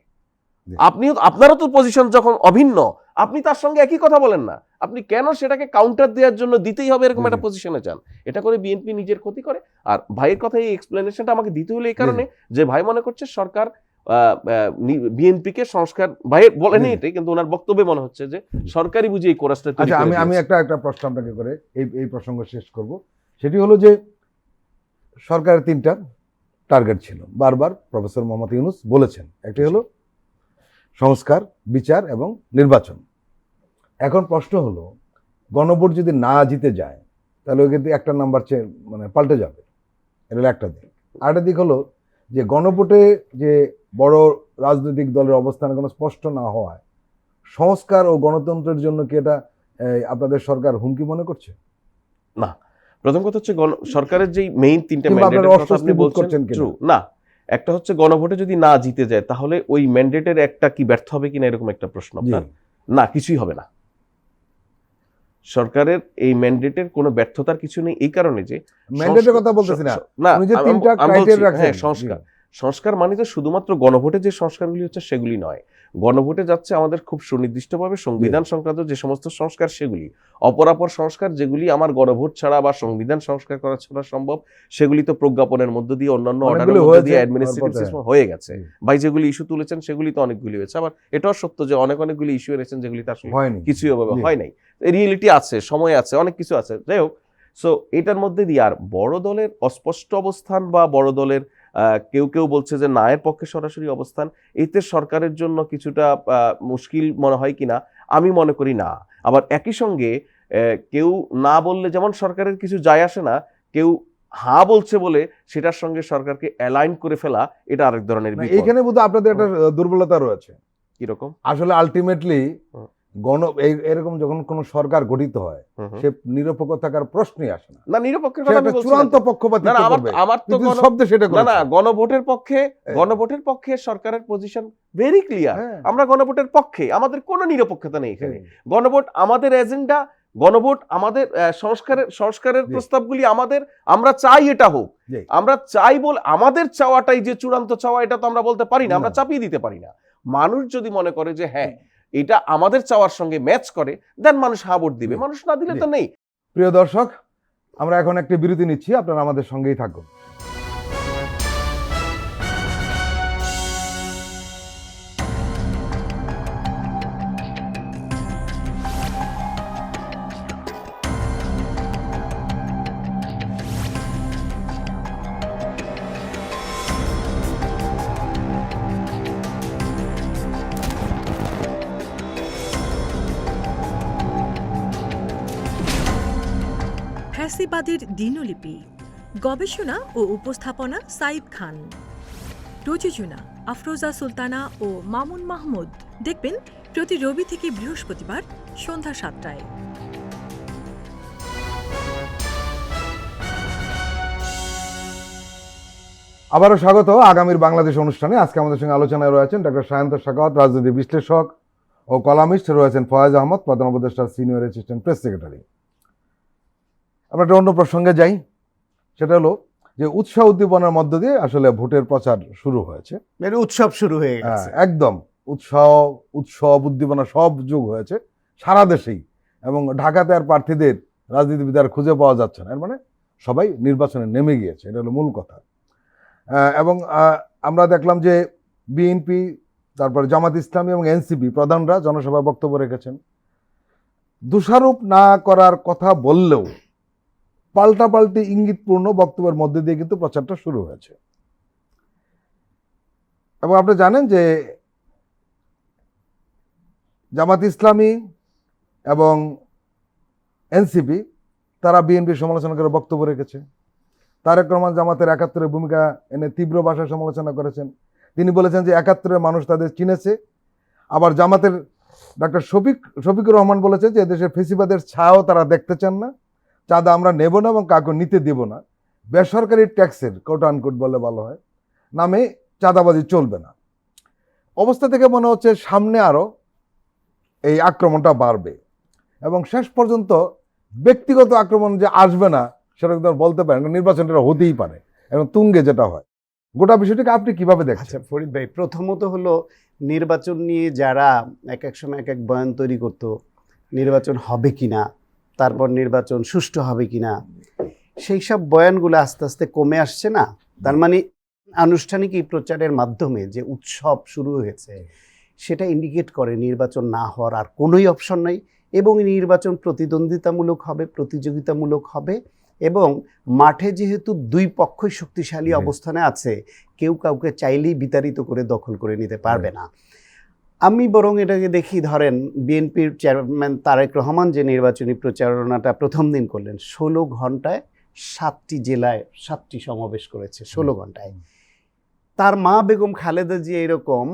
আপনারও তো পজিশন যখন অভিন্ন, আপনি তার সঙ্গে একই কথা বলেন না, আপনি কেন সেটাকে কাউন্টার দেওয়ার জন্য দিতেই হবে এরকম একটা পজিশনে যান? এটা করে বিএনপি নিজের ক্ষতি করে। আর ভাইয়ের কথা এই এক্সপ্লেনেশনটা আমাকে দিতে হলো এই কারণে যে ভাই মনে করছে সরকার বিএনপিকে সংস্কার, ভাই বলেনি এটাই, কিন্তু ওনার বক্তব্যে মনে হচ্ছে যে সরকারি বুঝি এই কোরাসটা তৈরি করে। আমি একটা প্রশ্ন আপনাকে করে এই প্রসঙ্গ শেষ করব। সেটি হলো যে সরকারের 3টা টার্গেট ছিল, বারবার প্রফেসর মোহাম্মদ ইউনূস বলেছেন। একটি হলো সংস্কার, বিচার এবং নির্বাচন। এখন প্রশ্ন হলো গণভোট যদি না জিতে যায় তাহলে ওই কিন্তু একটা নাম্বার মানে পাল্টে যাবে, এটা হলো একটা দিক। আরেকটা দিক হলো যে গণভোটে যে বড় রাজনৈতিক দলের অবস্থান কোনো স্পষ্ট না হওয়ায় সংস্কার ও গণতন্ত্রের জন্য কি এটা আপনাদের সরকার হুমকি মনে করছে? না, প্রথম কথা হচ্ছে সরকারের যেই মেইন 3টা ম্যান্ডেটের কথা আপনি বলছেন না, একটা হচ্ছে গণভোটে যদি না জিতে যায় তাহলে ওই ম্যান্ডেটের একটা কি ব্যর্থ হবে কিনা এরকম একটা প্রশ্ন আপনার? না, কিছুই হবে না। সরকারের এই ম্যান্ডেটের কোনো ব্যর্থতার কিছু নেই, এই কারণে যে ম্যান্ডেটের কথা বলতেছি না, উনি যে 3টা ক্রাইটেরিয়া রাখছেন। সংস্কার মানে তো শুধুমাত্র গণভোটে যে সংস্কারগুলি হচ্ছে সেগুলি নয়, গণভোটে যাচ্ছে আমাদের খুব সুনির্দিষ্টভাবে সংবিধান সংক্রান্ত যে সমস্ত সংস্কার সেগুলি, অপরাপর সংস্কার যেগুলি আমার গণভোট ছাড়া বা সংবিধান সংস্কার করা ছাড়া সম্ভব, সেগুলি তো প্রজ্ঞাপনের মধ্য দিয়ে, অন্যান্য অর্ডারের মধ্য দিয়ে, অ্যাডমিনিস্ট্রেটিভ সিস্টেম হয়ে গেছে। ভাই যেগুলি ইস্যু তুলেছেন সেগুলি তো অনেকগুলি হয়েছে, আবার এটাও সত্য যে অনেকগুলি ইস্যু এনেছেন যেগুলি তার কিছুই হয় নাই। রিয়েলিটি আছে, সময় আছে, অনেক কিছু আছে। যাই হোক, সো এটার মধ্যে দিয়ে আর বড় দলের অস্পষ্ট অবস্থান বা বড় দলের কেউ কেউ বলছে যে নায়ের পক্ষে সরাসরি অবস্থান, এতে সরকারের জন্য কিছুটা মুশকিল মনে হয় কিনা, আমি মনে করি না। আবার একই সঙ্গে কেউ না বললে যেমন সরকারের কিছু যায় আসে না, কেউ বলছে বলে সেটার সঙ্গে সরকারকে অ্যালাইন করে ফেলা, এটা আরেক ধরনের বিপদ। এখানে বোধহয় আপনাদের একটা দুর্বলতা রয়েছে। কিরকম? আসলে আলটিমেটলি এরকম যখন কোন সরকার গঠিত হয় সে নিরপেক্ষ থাকার প্রশ্নই আসে না। না, নিরপেক্ষের কথা আমি বলছি না, চূড়ান্ত পক্ষপাতিত্ব করবে। আমার তো শব্দ সেটা না, না, গণভোটের পক্ষে সরকারের পজিশন ভেরি ক্লিয়ার। আমরা গণভোটের পক্ষে, আমাদের কোনো নিরপেক্ষতা নেই এখানে। গণভোট আমাদের এজেন্ডা, গণভোট আমাদের সংস্কারের প্রস্তাবগুলি আমাদের, আমরা চাই এটা হোক, আমরা চাই বলে আমাদের চাওয়াটাই যে চূড়ান্ত চাওয়া এটা তো আমরা বলতে পারি না, আমরা চাপিয়ে দিতে পারি না। মানুষ যদি মনে করে যে হ্যাঁ এটা আমাদের চাওয়ার সঙ্গে ম্যাচ করে, দেন মানুষ ভোট দিবে, মানুষ না দিলে তো নেই। প্রিয় দর্শক, আমরা এখন একটি বিরতি নিচ্ছি, আপনারা আমাদের সঙ্গেই থাকুন। ফ্যাসিবাদের দিনলিপি, গবেষণা ও উপস্থাপনা সাইদ খান, প্রযোজনা আফরোজা সুলতানা ও মামুন মাহমুদ। দেখবেন প্রতি রবি থেকে বৃহস্পতিবার সন্ধ্যা 7টায়। আবারও স্বাগত আগামীর বাংলাদেশ অনুষ্ঠানে। আজকে আমাদের সঙ্গে আলোচনায় রয়েছেন ডক্টর সায়ন্ত শাখাওয়াত, রাজনীতি বিশ্লেষক ও কলামিস্ট, রয়েছেন ফয়েজ আহমদ, প্রধান উপদেষ্টার সিনিয়র অ্যাসিস্ট্যান্ট প্রেস সেক্রেটারি। আমরা একটা অন্য প্রসঙ্গে যাই, সেটা হলো যে উৎসাহ উদ্দীপনার মধ্য দিয়ে আসলে ভোটের প্রচার শুরু হয়েছে। মানে উৎসব শুরু হয়ে গেছে। একদম উৎসব উদ্দীপনা সব যোগ হয়েছে সারা দেশেই, এবং ঢাকাতে আর প্রার্থীদের রাজনীতিবিদ আর খুঁজে পাওয়া যাচ্ছে না। এর মানে সবাই নির্বাচনে নেমে গিয়েছে, এটা হলো মূল কথা। এবং আমরা দেখলাম যে বিএনপি, তারপরে জামাত ইসলামী এবং এনসিপি প্রধানরা জনসভায় বক্তব্য রেখেছেন। দোষারোপ না করার কথা বললেও পাল্টাপাল্টি ইঙ্গিতপূর্ণ বক্তব্যের মধ্যে দিয়ে কিন্তু প্রচারটা শুরু হয়েছে। এবং আপনি জানেন যে জামাত ইসলামী এবং এনসিপি তারা বিএনপির সমালোচনা করে বক্তব্য রেখেছে। তারেক রহমান জামাতের ৭১-এর ভূমিকা এনে তীব্র ভাষায় সমালোচনা করেছেন। তিনি বলেছেন যে ৭১-এর মানুষ তাদের চিনেছে। আবার জামাতের ডক্টর শফিকুর রহমান বলেছেন যে এদেশের ফেসিবাদের ছায়াও তারা দেখতে চান না, চাঁদা আমরা নেব না এবং কাউকে নিতে দেব না, বেসরকারি ট্যাক্সের কোট আনকোট বলে ভালো হয় নামে চাঁদাবাজি চলবে না। অবস্থা থেকে মনে হচ্ছে সামনে আরও এই আক্রমণটা বাড়বে, এবং শেষ পর্যন্ত ব্যক্তিগত আক্রমণ যে আসবে না সেটা কিন্তু বলতে পারেন, নির্বাচনটা হতেই পারে এবং তুঙ্গে যেটা হয়। গোটা বিষয়টিকে আপনি কিভাবে দেখছেন? আচ্ছা ফরিদ ভাই, প্রথমত হলো নির্বাচন নিয়ে যারা এক এক সময় এক এক বয়ান তৈরি করতো, নির্বাচন হবে কিনা, তারপর নির্বাচন সুষ্ঠু হবে কিনা, সেই সব বয়ানগুলো আস্তে আস্তে কমে আসছে না। তার মানে আনুষ্ঠানিক এই প্রচারের মাধ্যমে যে উৎসব শুরু হয়েছে সেটা ইন্ডিকেট করে নির্বাচন না হওয়ার আর কোনোই অপশন নাই, এবং নির্বাচন প্রতিদ্বন্দ্বিতামূলক হবে, প্রতিযোগিতামূলক হবে, এবং মাঠে যেহেতু দুই পক্ষই শক্তিশালী অবস্থানে আছে, কেউ কাউকে চাইলেই বিতাড়িত করে দখল করে নিতে পারবে না। আমি বরং এটাকে দেখি, ধরেন বিএনপির চেয়ারম্যান তারেক রহমান যে নির্বাচনী প্রচারণাটা প্রথম দিন করলেন, 16 ঘন্টায় 7টি জেলায় 7টি সমাবেশ করেছে 16 ঘন্টায়। তার মা বেগম খালেদা জিয়া এরকম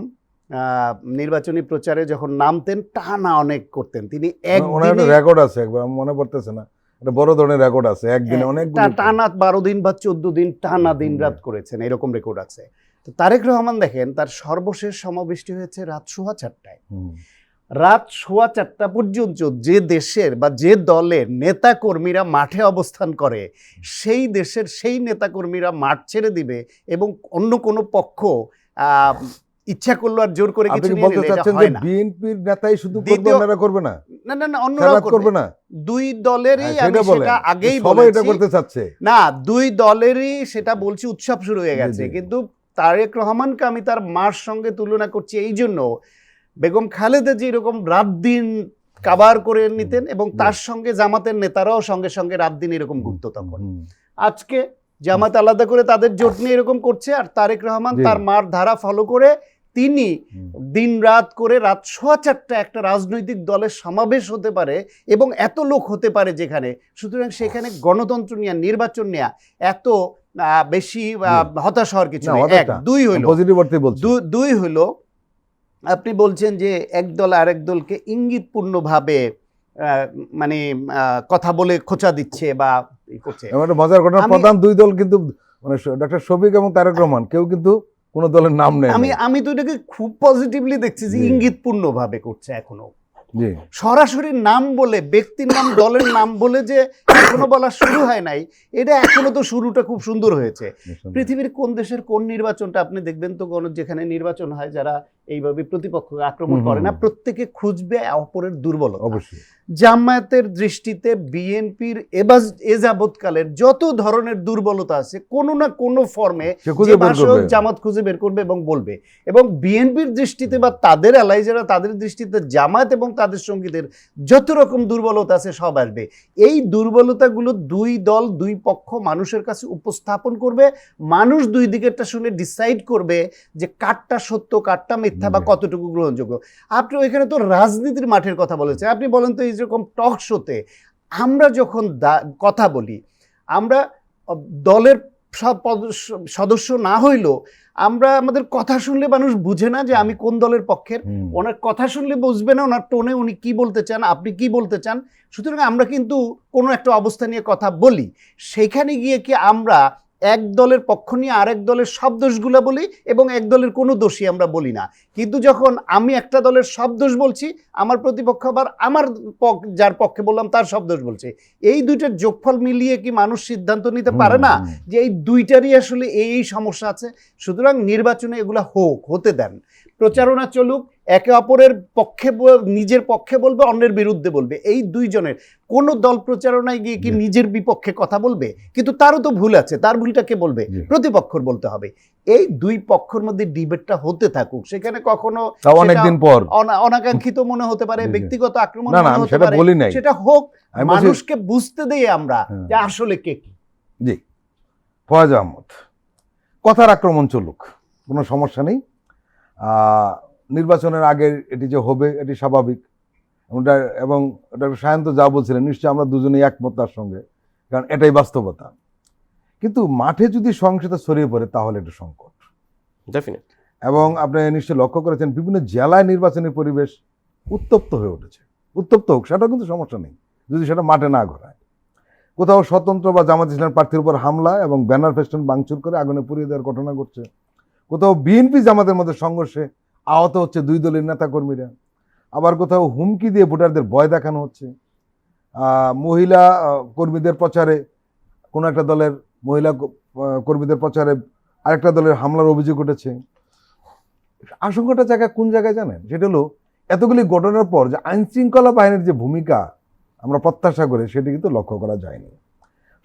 নির্বাচনী প্রচারে যখন নামতেন টানা অনেক করতেন। তিনি একদিনে রেকর্ড আছে, একবার মনে পড়তেছে না, এটা বড় ধরনের রেকর্ড আছে, একদিনে অনেক টানা 12 দিন বা 14 দিন টানা দিন রাত করেছেন, এরকম রেকর্ড আছে। তো তারেক রহমান দেখেন তার সর্বশেষ সমাবেশটি হয়েছে রাত 4:15টায়। রাত 4:15 পর্যন্ত যে দেশের বা যে দলের নেতা কর্মীরা মাঠে অবস্থান করে, সেই দেশের সেই নেতা কর্মীরা মাঠ ছেড়ে দিবে এবং অন্য কোনো পক্ষ ইচ্ছা করলো আর জোর করে কিছু নিয়ে নিলে এটা হয় না। বিএনপির নেতাই শুধু করবে, ওনারা করবে না, না না না, অন্যরাও করবে না। দুই দলেরই, আমি সেটা আগেই বলেছি, এটা করতে চাচ্ছে না, দুই দলেরই সেটা বলছি, উৎসব শুরু হয়ে গেছে। কিন্তু তারেক রহমানকে আমি তার মার সঙ্গে তুলনা করছি এই জন্য, বেগম খালেদা জি এরকম রাত দিন কাবার করে নিতেন এবং তার সঙ্গে জামাতের নেতারাও সঙ্গে সঙ্গে রাত দিন এরকম ঘুরতো। তখন আজকে জামাত আলাদা করে তাদের জোট নিয়ে এরকম করছে, আর তারেক রহমান তার মার ধারা ফলো করে তিনি দিন রাত করে রাত 4:15 একটা রাজনৈতিক দলের সমাবেশ হতে পারে এবং এত লোক হতে পারে যেখানে, সুতরাং সেখানে গণতন্ত্র নিয়ে, নির্বাচন নিয়ে এত বেশি হতাশ হওয়ার কিছু নেই। এক, দুই হলো আপনি বলছেন যে এক দল আরেক দলকে ইঙ্গিতপূর্ণভাবে মানে কথা বলে খোঁচা দিচ্ছে বা করছে। মজার ঘটনা, প্রধান দুই দল কিন্তু মানে ডক্টর শফিক এবং তারেক রহমান কেউ কিন্তু কোনো দলের নাম নেই। আমি তো এটাকে খুব পজিটিভলি দেখছি যে ইঙ্গিতপূর্ণভাবে করছে। এখনো সরাসরি নাম বলে, ব্যক্তির নাম, দলের নাম বলে যে এখনো বলা শুরু হয় নাই, এটা এখনো তো শুরুটা খুব সুন্দর হয়েছে। পৃথিবীর কোন দেশের কোন নির্বাচনটা আপনি দেখবেন তো, যেখানে নির্বাচন হয় যারা এইভাবে প্রতিপক্ষকে আক্রমণ করে না, প্রত্যেকে খুঁজবে অপরের দুর্বলতা। অবশ্যই জামায়াতের দৃষ্টিতে বিএনপির এ যাবৎকালের যত ধরনের দুর্বলতা আছে কোনো না কোনো ফর্মে জামাত খুঁজে বের করবে এবং বলবে। এবং বিএনপির দৃষ্টিতে বা তাদের অ্যালাই যারা, তাদের দৃষ্টিতে জামায়াত এবং তাদের সঙ্গীদের যত রকম দুর্বলতা আছে সব আসবে। এই দুর্বলতাগুলো দুই দল, দুই পক্ষ মানুষের কাছে উপস্থাপন করবে। মানুষ দুই দিকেরটা শুনে ডিসাইড করবে যে কারটা সত্য, কারটা মিথ্যা বা কতটুকু গ্রহণযোগ্য। আপনি ওইখানে তো রাজনীতির মাঠের কথা বলেছেন। আপনি বলেন তো, এই যেরকম টক শোতে আমরা যখন কথা বলি, আমরা দলের সব সদস্য না হইলেও আমরা আমাদের কথা শুনলে মানুষ বুঝে না যে আমি কোন দলের পক্ষের। ওনার কথা শুনলে বুঝবে না ওনার টোনে উনি কি বলতে চান, আপনি কি বলতে চান। সুতরাং আমরা কিন্তু কোনো একটা অবস্থা নিয়ে কথা বলি, সেখানে গিয়ে কি আমরা এক দলের পক্ষ নিয়ে আরেক দলের সব দোষগুলো বলি এবং এক দলের কোনো দোষই আমরা বলি না। কিন্তু যখন আমি একটা দলের সব দোষ বলছি, আমার প্রতিপক্ষ আবার আমার যার পক্ষে বললাম তার সব দোষ বলছে, এই দুইটার যোগফল মিলিয়ে কি মানুষ সিদ্ধান্ত নিতে পারে না যে এই দুইটারই আসলে এই সমস্যা আছে। সুতরাং নির্বাচনে এগুলা হতে দেন, প্রচারণা চলুক, একে অপরের পক্ষে নিজের পক্ষে বলবে, অন্যের বিরুদ্ধে বলবে। এই দুইজনের কোন দল প্রচারণায় গিয়ে কি নিজের বিপক্ষে কথা বলবে? কিন্তু তারও তো ভুল আছে, তার ভুলটাকে বলবে, প্রতিপক্ষর বলতে হবে। এই দুই পক্ষের মধ্যে ডিবেটটা হতে থাকুক, সেখানে কখনো অনেকদিন পর অনাকাঙ্ক্ষিত মনে হতে পারে, ব্যক্তিগত আক্রমণ মনে হতে সেটা পারে, বলি নাই, সেটা হোক, মানুষকে বুঝতে দেই আমরা যে আসলে কে কি। জি, ফয়েজ আহমদ, কথার আক্রমণ চলুক, কোনো সমস্যা নেই। নির্বাচনের আগে এটি যে হবে এটি স্বাভাবিক, এবং ডক্টর সায়ন্ত যা বলছিলেন নিশ্চয়ই আমরা দুজনেই একমত তার সঙ্গে, কারণ এটাই বাস্তবতা। কিন্তু মাঠে যদি সহিংসতা ছড়িয়ে পড়ে তাহলে এটা সংকট ডেফিনেট। এবং আপনি নিশ্চয়ই লক্ষ্য করেছেন বিভিন্ন জেলায় নির্বাচনী পরিবেশ উত্তপ্ত হয়ে উঠেছে। উত্তপ্ত হোক, সেটাও কিন্তু সমস্যা নেই যদি সেটা মাঠে না ঘটায়। কোথাও স্বতন্ত্র বা জামাত ইসলামের প্রার্থীর উপর হামলা এবং ব্যানার ফেস্টুন ভাঙচুর করে আগুনে পুড়িয়ে দেওয়ার ঘটনা ঘটছে। কোথাও বিএনপি জামাতের মধ্যে সংঘর্ষে আহত হচ্ছে দুই দলের নেতাকর্মীরা। আবার কোথাও হুমকি দিয়ে ভোটারদের ভয় দেখানো হচ্ছে। মহিলা কর্মীদের প্রচারে কোনো একটা দলের মহিলা কর্মীদের প্রচারে আরেকটা দলের হামলার অভিযোগ উঠেছে। আশঙ্কাটা জায়গা কোন জায়গায় জানেন? সেটা হলো এতগুলি ঘটনার পর যে আইন শৃঙ্খলা বাহিনীর যে ভূমিকা আমরা প্রত্যাশা করি সেটি কিন্তু লক্ষ্য করা যায়নি।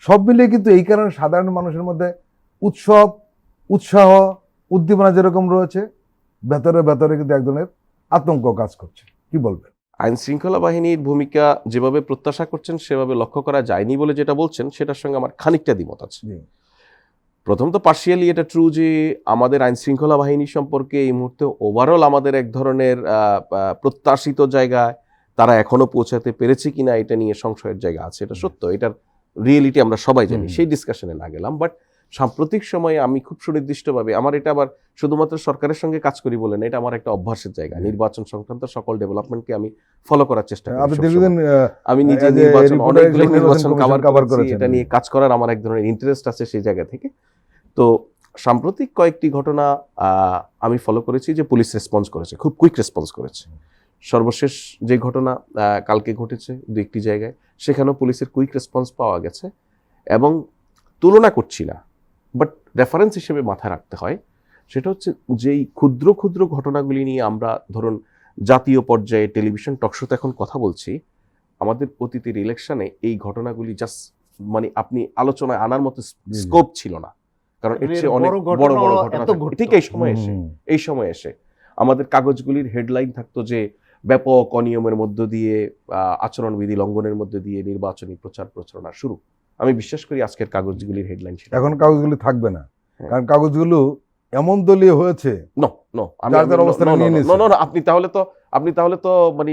সব মিলিয়ে কিন্তু এই কারণে সাধারণ মানুষের মধ্যে উৎসব, উৎসাহ, উদ্দীপনা যেরকম রয়েছে, ভেতরে ভেতরে কিন্তু এক ধরনের আতঙ্ক কাজ করছে। কি বলবেন? আইন শৃঙ্খলা বাহিনীর ভূমিকা যেভাবে প্রত্যাশা করছেন সেভাবে লক্ষ্য করা যায়নি বলে যেটা বলছেন সেটার সঙ্গে আমার খানিকটা দ্বিমত আছে। প্রথমত পার্শিয়ালি এটা ট্রু যে আমাদের আইন শৃঙ্খলা বাহিনী সম্পর্কে এই মুহূর্তে ওভারঅল আমাদের এক ধরনের প্রত্যাশিত জায়গায় তারা এখনো পৌঁছাতে পেরেছে কিনা এটা নিয়ে সংশয়ের জায়গা আছে। এটা সত্য, এটার রিয়েলিটি আমরা সবাই জানি, সেই ডিসকাশনে না গেলাম। বাট সাম্প্রতিক সময়ে আমি খুব সুনির্দিষ্টভাবে, আমার এটা আবার শুধুমাত্র সরকারের সঙ্গে কাজ করি বলে না, এটা আমার একটা অভ্যাসের জায়গা। নির্বাচন সংক্রান্ত সকল ডেভেলপমেন্টকে আমি ফলো করার চেষ্টা করি। আমি নিজে নির্বাচন কভার করেছি, এটা নিয়ে কাজ করার আমার এক ধরনের ইন্টারেস্ট আছে সেই জায়গা থেকে। তো সাম্প্রতিক কয়েকটি ঘটনা আমি ফলো করেছি যে পুলিশ রেসপন্স করেছে, খুব কুইক রেসপন্স করেছে। সর্বশেষ যে ঘটনা কালকে ঘটেছে দু একটি জায়গায়, সেখানেও পুলিশের কুইক রেসপন্স পাওয়া গেছে। এবং তুলনা করছি না, বাট রেফারেন্স হিসেবে মাথায় রাখতে হয়, সেটা হচ্ছে যেই ক্ষুদ্র ক্ষুদ্র ঘটনাগুলি নিয়ে আমরা ধরুন জাতীয় পর্যায়ে টেলিভিশন টকশোতে এখন কথা বলছি, আমাদের অতীতের ইলেকশনে এই ঘটনাগুলি জাস্ট মানে আপনি আলোচনায় আনার মতো স্কোপ ছিল না, কারণ এর চেয়ে অনেক বড় বড় ঘটনা ঠিক এই সময় এসে আমাদের কাগজগুলির হেডলাইন থাকতো যে ব্যাপক অনিয়মের মধ্য দিয়ে, আচরণবিধি লঙ্ঘনের মধ্য দিয়ে নির্বাচনী প্রচারণা শুরু। আমি বিশ্বাস করি আজকের কাগজগুলির হেডলাইন ছিল, এখন কাগজগুলি থাকবে না, কারণ কাগজগুলো এমন দলীয় হয়েছে। আপনি তাহলে তো মানে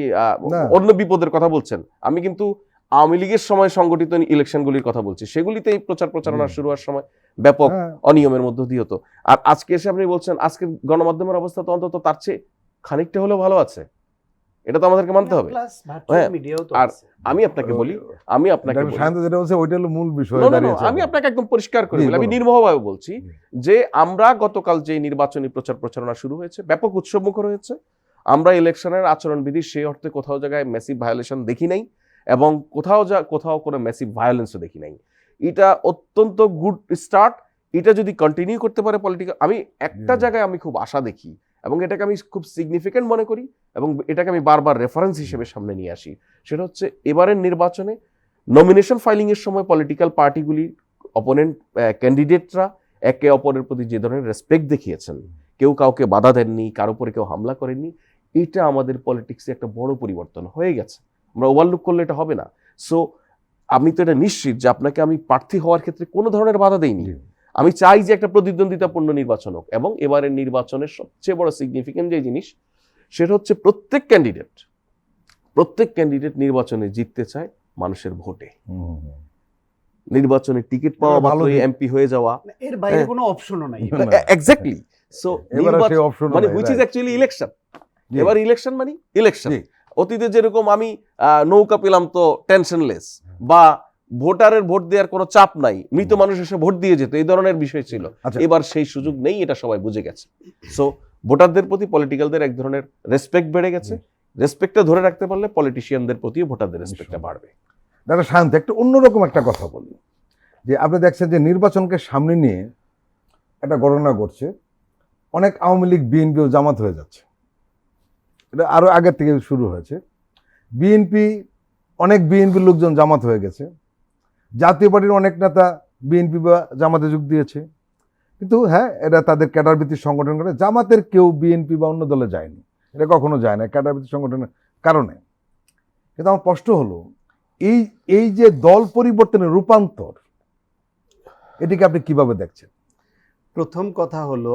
অন্য বিপদের কথা বলছেন। আমি কিন্তু আওয়ামী লীগের সময় সংগঠিত ইলেকশনগুলির কথা বলছি, সেগুলিতে এই প্রচারণা শুরু হওয়ার সময় ব্যাপক অনিয়মের মধ্য দিয়ে হতো। আর আজকে এসে আপনি বলছেন আজকের গণমাধ্যমের অবস্থা তো অন্তত তার চেয়ে খানিকটা হলেও ভালো আছে, এটা তো আমাদেরকে মানতে হবে। আর আমি আপনাকে বলি, আমি আপনাকে একদম পরিষ্কার করে বলি, আমি নির্মোহভাবে বলছি যে আমরা গতকাল যে নির্বাচনী প্রচারণা শুরু হয়েছে ব্যাপক উৎসবমুখর হয়েছে। আমরা ইলেকশনের আচরণবিধির সেই অর্থে কোথাও জায়গায় ম্যাসিভ ভায়োলেশন দেখি নাই, এবং কোথাও কোনো ম্যাসিভ ভায়োলেন্সও দেখি নাই। এটা অত্যন্ত গুড স্টার্ট। এটা যদি কন্টিনিউ করতে পারে পলিটিক্যাল, আমি একটা জায়গায় আমি খুব আশা দেখি এবং এটাকে আমি খুব সিগনিফিকেন্ট মনে করি এবং এটাকে আমি বারবার রেফারেন্স হিসেবে সামনে নিয়ে আসি। সেটা হচ্ছে এবারের নির্বাচনে নমিনেশন ফাইলিংয়ের সময় পলিটিক্যাল পার্টিগুলি, অপোনেন্ট ক্যান্ডিডেটরা একে অপরের প্রতি যে ধরনের রেসপেক্ট দেখিয়েছেন, কেউ কাউকে বাধা দেননি, কারো উপরে কেউ হামলা করেননি, এটা আমাদের পলিটিক্সে একটা বড় পরিবর্তন হয়ে গেছে। আমরা ওভারলুক করলে এটা হবে না। সো আমি তো এটা নিশ্চিত যে আপনাকে আমি প্রার্থী হওয়ার ক্ষেত্রে কোনো ধরনের বাধা দেইনি। আমি চাই যে একটা প্রতিদ্বন্দ্বিতাপূর্ণ নির্বাচন হোক, এবং এবারের নির্বাচনের সবচেয়ে বড় সিগনিফিকেন্ট যে জিনিস সেটা হচ্ছে প্রত্যেক ক্যান্ডিডেট নির্বাচনে জিততে চায় মানুষের ভোটে। হুম। নির্বাচনে টিকিট পাওয়া ভালো মাত্রই দিক। এমপি হয়ে যাওয়া, এর বাইরে হ্যাঁ। কোনো অপশনও নাই। না। এক্স্যাক্টলি। সো এবারে সেই অপশন মানে হুইচ ইজ অ্যাকচুয়ালি ইলেকশন। এবার ইলেকশন মানে ইলেকশন। জি। অতীতে যেরকম আমি নৌকা পেলাম তো টেনশনলেস, বা ভোটারের ভোট দেওয়ার কোনো চাপ নাই, মৃত মানুষ এসে ভোট দিয়ে যেত, এই ধরনের বিষয় ছিল। আচ্ছা। এবার সেই সুযোগ নেই, এটা সবাই বুঝে গেছে। সো ভোটারদের প্রতি পলিটিক্যালদের এক ধরনের রেসপেক্ট বেড়ে গেছে। রেসপেক্টটা ধরে রাখতে পারলে পলিটিশিয়ানদের প্রতিও ভোটারদের রেসপেক্টটা বাড়বে। ডাক্তার শান্ত, একটু অন্যরকম একটা কথা বলি, যে আপনি দেখছেন যে নির্বাচনকে সামনে নিয়ে একটা ঘটনা ঘটছে, অনেক আওয়ামী লীগ বিএনপি ও জামাত হয়ে যাচ্ছে। এটা আরো আগের থেকে শুরু হয়েছে। অনেক বিএনপির লোকজন জামাত হয়ে গেছে, জাতীয় পার্টির অনেক নেতা বিএনপি বা জামাতে যোগ দিয়েছে। কিন্তু হ্যাঁ, এটা তাদের ক্যাডার ভিত্তিক সংগঠন করে। জামাতের কেউ বিএনপি বা অন্য দলে যায়নি, এটা কখনো যায় না ক্যাডার ভিত্তিক সংগঠনের কারণে। কিন্তু আমার প্রশ্ন হলো, এই যে দল পরিবর্তনের রূপান্তর, এটিকে আপনি কিভাবে দেখছেন? প্রথম কথা হলো,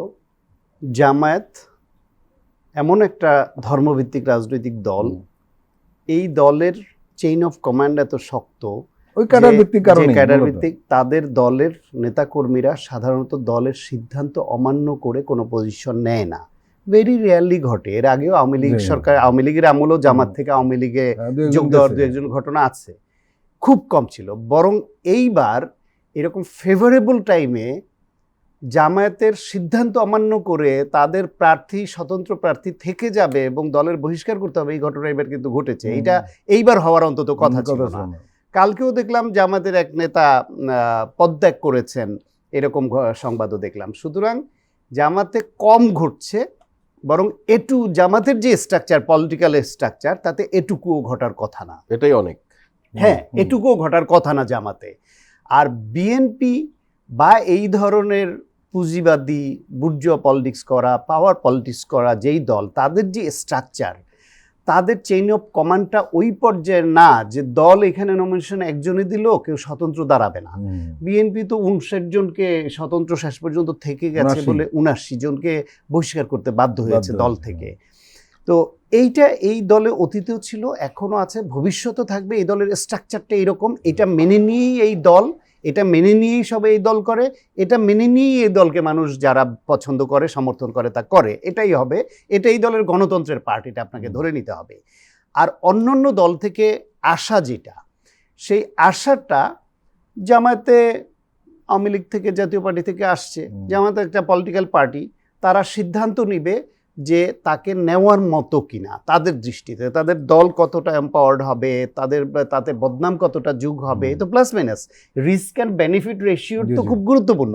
জামায়াত এমন একটা ধর্মভিত্তিক রাজনৈতিক দল, এই দলের চেইন অফ কমান্ড এত শক্ত, ওই ক্যাডার ভিত্তিক কারণে, ক্যাডার ভিত্তিক, তাদের দলের নেতাকর্মীরা সাধারণত দলের সিদ্ধান্ত অমান্য করে কোনো পজিশন নেয় না। ভেরি রেয়ারলি ঘটে। এর আগেও আওয়ামী লীগ সরকার, আওয়ামী লীগের আমলেও জামাত থেকে আওয়ামী লীগে যোগ দেওয়ার দু একজন ঘটনা আছে, খুব কম ছিল। বরং এইবার এরকম ফেভারেবল টাইমে জামায়াতের সিদ্ধান্ত অমান্য করে তাদের প্রার্থী, স্বতন্ত্র প্রার্থী থেকে যাবে এবং দলের বহিষ্কার করতে হবে, এই ঘটনা এবার কিন্তু ঘটেছে। এইবার হওয়ার অন্তত কথা ছিল না। কালকেও দেখলাম জামায়াতের এক নেতা পদত্যাগ করেছেন, এরকম সংবাদও দেখলাম। সুতরাং জামাতে কম ঘটছে, বরং জামাতের যে স্ট্রাকচার, পলিটিক্যাল স্ট্রাকচার, তাতে এটুকুও ঘটার কথা না। এটাই অনেক। হ্যাঁ, এটুকুও ঘটার কথা না জামাতে। আর বিএনপি বা এই ধরনের পুঁজিবাদী বুর্জুয়া পলিটিক্স করা, পাওয়ার পলিটিক্স করা যেই দল, তাদের যে স্ট্রাকচার, তাদের চেইন অফ কমান্ডটা ওই পর্যায়ে না যে দল এখানে নমিনেশন একজনই দিল, কেউ স্বতন্ত্র দাঁড়াবে না। বিএনপি তো 59 জনকে স্বতন্ত্র শেষ পর্যন্ত থেকে গেছে বলে 79 জনকে বহিষ্কার করতে বাধ্য হয়েছে দল থেকে। তো এই দলে অতীতেও ছিল, এখনো আছে, ভবিষ্যতেও থাকবে। এই দলের স্ট্রাকচারটা এরকম, এটা মেনে নিয়েই এই দল, এটা মেনে নিয়েই সব এই দল করে, এটা মেনে নিয়েই এই দলকে মানুষ যারা পছন্দ করে, সমর্থন করে, তা করে। এটাই হবে, এটাই দলের গণতন্ত্রের পার্ট, এটা আপনাকে ধরে নিতে হবে। আর অন্যান্য দল থেকে আশা যেটা, সেই আশাটা জামায়াতে, আওয়ামী লীগ থেকে, জাতীয় পার্টি থেকে আসছে। জামায়াতে একটা পলিটিক্যাল পার্টি, তারা সিদ্ধান্ত নিবে যে তাকে নেওয়ার মতো কিনা, তাদের দৃষ্টিতে তাদের দল কতটা এম্পাওয়ার্ড হবে, তাতে বদনাম কতটা যোগ হবে, তো plus minus risk and benefit ratio তো খুব গুরুত্বপূর্ণ।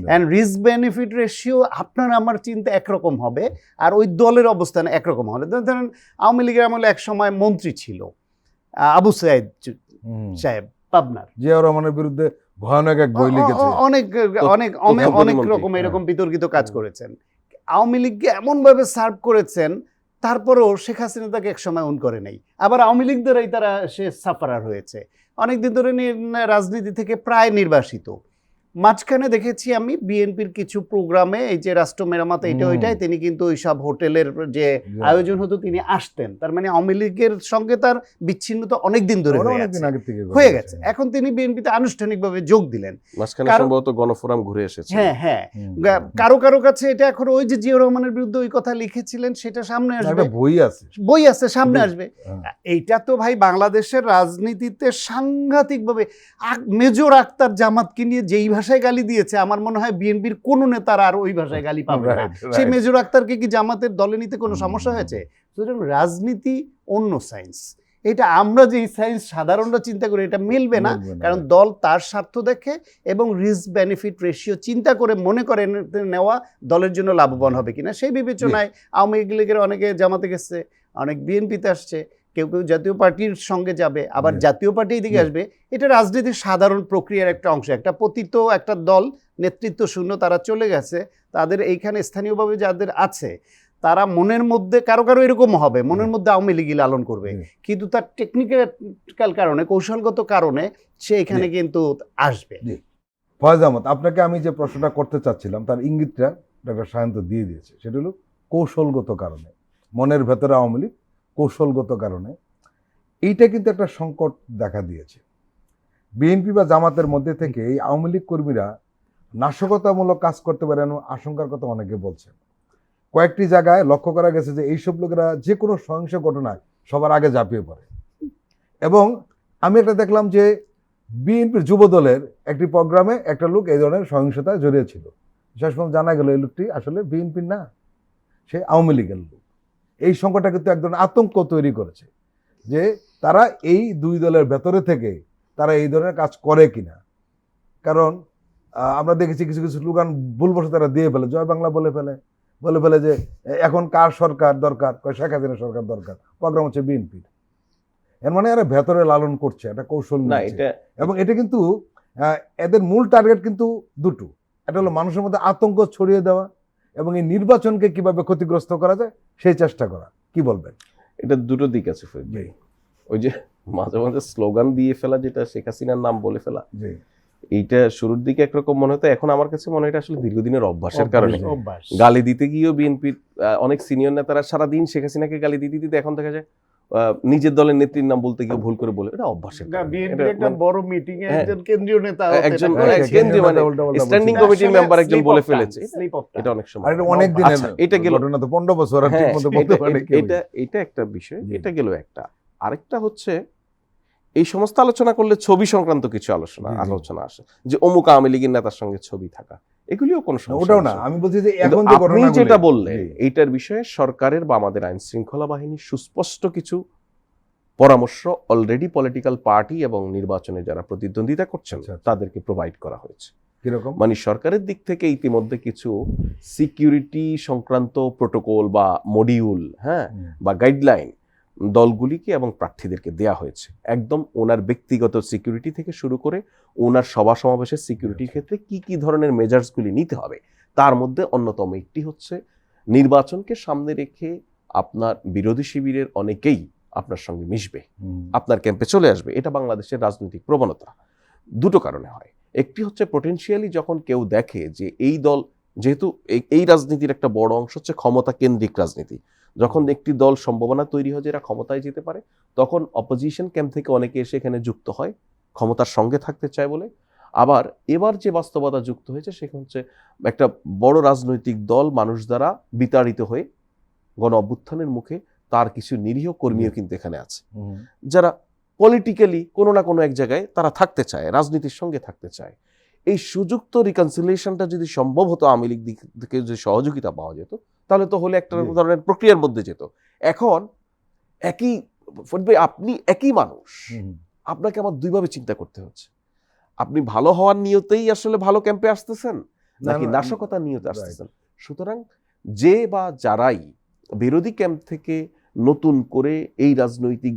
অ্যান্ড রিস্ক বেনিফিট রেশিও আপনার আমার চিন্তা একরকম হবে, আর ওই দলের অবস্থান একরকম হবে। ধরেন আওয়ামী লীগের আমলে এক সময় মন্ত্রী ছিল আবু সাইদ সাহেব, পাবনার, জিয়াউর রহমানের বিরুদ্ধে ভয়ানক এক বই লিখেছে, অনেক রকম এরকম বিতর্কিত কাজ করেছেন। আওয়ামী লীগকে এমনভাবে সার্ভ করেছেন, তারপরেও শেখ হাসিনা তাকে একসময় অন করে নাই। আবার আওয়ামী লীগ দ্বারাই সে সাফারার হয়েছে, অনেকদিন ধরে রাজনীতি থেকে প্রায় নির্বাসিত। মাঝখানে দেখেছি আমি বিএনপির কিছু প্রোগ্রামে, এই যে রাষ্ট্র মেরামত এইটা ওইটাই, তিনি কিন্তু ওই সব হোটেলের যে আয়োজন হতো তিনি আসতেন। তার মানে আওয়ামী লীগের সঙ্গে তার বিচ্ছিন্নতা অনেকদিন ধরে হয়ে গেছে। এখন তিনি বিএনপিতে আনুষ্ঠানিকভাবে যোগ দিলেন, সম্ভবত গণফোরাম ঘুরে এসেছে। হ্যাঁ, কারো কাছে এটা এখন ওই যে জিয়াউর রহমানের বিরুদ্ধে ওই কথা লিখেছিলেন, সেটা সামনে আসবে, বই আছে সামনে আসবে। এইটা তো ভাই বাংলাদেশের রাজনীতিতে সাংঘাতিকভাবে, মেজর আক্তার জামাতকে নিয়ে যেই ভাষায় গালি দিয়েছে, আমার মনে হয় বিএনপির কোনো নেতারা আর ওই ভাষায় গালি পাবে না। সেই মেজর আক্তারকে কি জামাতের দলে নিতে কোনো সমস্যা হয়েছে? সুতরাং রাজনীতি অন্য সায়েন্স, এটা আমরা যে সায়েন্স সাধারণরা চিন্তা করি এটা মিলবে না, কারণ দল তার স্বার্থ দেখে এবং রিস্ক বেনিফিট রেশিও চিন্তা করে মনে করে নেওয়া দলের জন্য লাভবান হবে কিনা, সেই বিবেচনায় আওয়ামী লীগের অনেকে জামাতে গেছে, অনেক বিএনপিতে আসছে, কেউ জাতীয় পার্টির সঙ্গে যাবে, আবার জাতীয় পার্টি এদিকে আসবে। এটা রাজনীতির সাধারণ প্রক্রিয়ার একটা অংশ। একটা পতিত একটা দল, নেতৃত্ব শূন্য, তারা চলে গেছে, তাদের এইখানে স্থানীয়ভাবে যাদের আছে, তারা মনের মধ্যে কারো এরকম হবে, মনের মধ্যে আওয়ামী লীগই লালন করবে, কিন্তু তার টেকনিক্যাল কারণে, কৌশলগত কারণে সে এখানে কিন্তু আসবে। ফয়েজ আহমদ, আপনাকে আমি যে প্রশ্নটা করতে চাচ্ছিলাম তার ইঙ্গিতটা ডক্টর সায়ন্ত দিয়ে দিয়েছে, সেটা হলো কৌশলগত কারণে, মনের ভেতরে আওয়ামী লীগ, কৌশলগত কারণে। এইটা কিন্তু একটা সংকট দেখা দিয়েছে। বিএনপি বা জামাতের মধ্যে থেকে এই আওয়ামী লীগ কর্মীরা নাশকতামূলক কাজ করতে পারে এমন আশঙ্কার কথা অনেকে বলছেন। কয়েকটি জায়গায় লক্ষ্য করা গেছে যে এইসব লোকেরা যে কোনো সহিংস ঘটনায় সবার আগে ঝাঁপিয়ে পড়ে। এবং আমি একটা দেখলাম যে বিএনপির যুব দলের একটি প্রোগ্রামে একটা লোক এই ধরনের সহিংসতায় জড়িয়েছিল। শেষ পর্যন্ত জানা গেল এই লোকটি আসলে বিএনপির না, সে আওয়ামী লীগের লোক। এই সংকটটা কিন্তু এক ধরনের আতঙ্ক তৈরি করেছে যে তারা এই দুই দলের ভেতরে থেকে তারা এই ধরনের কাজ করে কিনা। কারণ আমরা দেখেছি কিছু কিছু স্লোগান ভুলবশত তারা দিয়ে ফেলে, জয় বাংলা বলে ফেলে যে এখন কার সরকার দরকার, শেখ হাসিনা সরকার দরকার। প্রোগ্রাম হচ্ছে বিএনপির। এর মানে এরা ভেতরে লালন করছে, একটা কৌশল না নিচ্ছে। এটা এবং এটা কিন্তু এদের মূল টার্গেট কিন্তু দুটো। একটা হলো মানুষের মধ্যে আতঙ্ক ছড়িয়ে দেওয়া এবং এই নির্বাচনকে কিভাবে ক্ষতিগ্রস্ত করা যায় সেই চেষ্টা করা। কি বলবেন? এটা দুটো দিক আছে ফরিদ ভাই। ওই যে মাঝে মাঝে স্লোগান দিয়ে ফেলা, যেটা শেখ হাসিনার নাম বলে ফেলা, জি, এইটা শুরুর দিকে একরকম মনে হতো, এখন আমার কাছে মনে হয় এটা আসলে দীর্ঘদিনের অভ্যাসের কারণে। অভ্যাস। গালি দিতে গিয়েও বিএনপির অনেক সিনিয়র নেতারা সারাদিন শেখ হাসিনাকে গালি দিতে দিতে এখন দেখা যায় নিজের দলের নেত্রীর নাম বলতে গিয়ে ভুল করে বলে, এটা অভ্যাসের কারণে। বিএনপির এটা একটা মানে বড় মিটিং এ হ্যাঁ, একজন কেন্দ্রীয় নেতা একজন কেন্দ্রীয় মানে উল্টা-পাল্টা স্ট্যান্ডিং বলছে। কমিটির মেম্বার একজন বলে ফেলেছে। এটা অনেক সময় আর এটা অনেক দিনের আচ্ছা, এটা গেল। ঘটনা, তো 15 বছর আর হ্যাঁ, ঠিকমতো বলতে পারে কেউ। এটা একটা বিষয়, জি। এটা গেল একটা। আরেকটা হচ্ছে এই সমস্ত আলোচনা করলে ছবি সংক্রান্ত কিছু জি, জি। আলোচনা আসে, যে অমুক আওয়ামী লীগের নেতার সঙ্গে ছবি থাকা, এগুলিও কোনো সমস্যা ওটাও না, না। আমি বলছি যে কিন্তু এখন যে আপনি ঘটনাগুলি- যেটা বললেন জি, এইটার বিষয়ে সরকারের বা আমাদের আইন শৃঙ্খলা বাহিনীর সুস্পষ্ট কিছু পরামর্শ অলরেডি পলিটিক্যাল পার্টি এবং নির্বাচনে যারা প্রতিদ্বন্দ্বিতা করছেন আচ্ছা, আচ্ছা। তাদেরকে প্রোভাইড করা হয়েছে। কিরকম? মানে সরকারের দিক থেকে ইতিমধ্যে কিছু সিকিউরিটি সংক্রান্ত প্রোটোকল বা মডিউল, হ্যাঁ, বা গাইডলাইন দলগুলিকে এবং প্রার্থীদেরকে দেয়া হয়েছে। একদম ওনার ব্যক্তিগত সিকিউরিটি থেকে শুরু করে ওনার সভা সমাবেশের সিকিউরিটির ক্ষেত্রে কি কি ধরনের মেজার্সগুলি নিতে হবে, তার মধ্যে অন্যতম একটি হচ্ছে নির্বাচনকে সামনে রেখে আপনার বিরোধী শিবিরের অনেকেই আপনার সঙ্গে মিশবে, আপনার ক্যাম্পে চলে আসবে। এটা বাংলাদেশের রাজনৈতিক প্রবণতা দুটো কারণে হয়। একটি হচ্ছে পোটেনশিয়ালি যখন কেউ দেখে যে এই দল, যেহেতু এই রাজনীতির একটা বড় অংশ হচ্ছে ক্ষমতা কেন্দ্রিক রাজনীতি, যখন একটি দল সম্ভাবনা তৈরি হয় যে এরা ক্ষমতায় যেতে পারে, তখন অপোজিশন ক্যাম্প থেকে অনেকে এসে এখানে যুক্ত হয় ক্ষমতার সঙ্গে থাকতে চায় বলে। আবার এবার যে বাস্তবতা যুক্ত হয়েছে সেখানে হচ্ছে একটা বড় রাজনৈতিক দল মানুষ দ্বারা বিতাড়িত হয়ে গণ অভ্যুত্থানের মুখে তার কিছু নিরীহ কর্মীও কিন্তু এখানে আছে, যারা পলিটিক্যালি কোনো না কোনো এক জায়গায় তারা থাকতে চায়, রাজনীতির সঙ্গে থাকতে চায়। এই সুযুক্ত রিকনসিলিয়েশনটা যদি সম্ভব হতো, আওয়ামী লীগ দিক থেকে যদি সহযোগিতা পাওয়া যেত, তাহলে তো হলে একটা ধরনের প্রক্রিয়ার মধ্যে যেত। এখন একই আপনি একই মানুষ, আপনাকে আমার দুইভাবে চিন্তা করতে হচ্ছে। আপনি ভালো হওয়ার নিয়তেই আসলে ভালো ক্যাম্পে আসতেছেন, নাকি নাশকতার নিয়তে আসতেছেন। সুতরাং যে বা যারাই বিরোধী ক্যাম্প থেকে নতুন করে এই রাজনৈতিক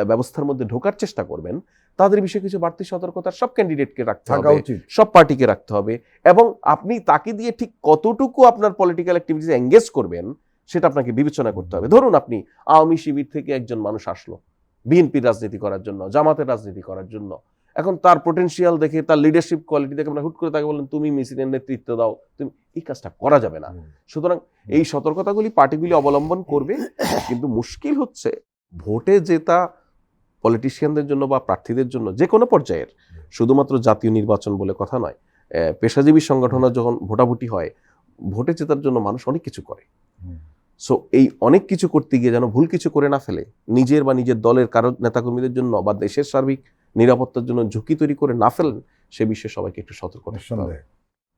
ব্যবস্থার মধ্যে ঢোকার চেষ্টা করবেন, তাদের বিষয়ে কিছু বাড়তি সতর্কতা সব ক্যান্ডিডেটকে রাখতে হবে, সব পার্টিকে রাখতে হবে। এবং আপনি তাকে দিয়ে ঠিক কতটুকু আপনার পলিটিক্যাল অ্যাক্টিভিটিস এঙ্গেজ করবেন সেটা আপনাকে বিবেচনা করতে হবে। ধরুন আপনি আওয়ামী শিবির থেকে একজন মানুষ আসলো বিএনপির রাজনীতি করার জন্য, জামাতের রাজনীতি করার জন্য। এখন তার পোটেনশিয়াল দেখে, তার লিডারশিপ কোয়ালিটি দেখে আমরা হুট করে তাকে বললেন তুমি মিছিলের নেতৃত্ব দাও, তুমি, এই কাজটা করা যাবে না। সুতরাং এই সতর্কতাগুলি পার্টিগুলি অবলম্বন করবে। কিন্তু মুশকিল হচ্ছে ভোটে জেতা পলিটিশিয়ানদের জন্য বা প্রার্থীদের জন্য যে কোনো পর্যায়ের, শুধুমাত্র জাতীয় নির্বাচন বলে কথা নয়, পেশাজীবী সংগঠনের যখন ভোটাভুটি হয়, ভোটে জেতার জন্য মানুষ অনেক কিছু করে। সো এই অনেক কিছু করতে গিয়ে যেন ভুল কিছু করে না ফেলে, নিজের বা নিজের দলের কারো নেতাকর্মীদের জন্য বা দেশের সার্বিক নিরাপত্তার জন্য ঝুঁকি তৈরি করে না ফেলেন, সে বিষয়ে সবাইকে একটু সতর্ক থাকতে হবে।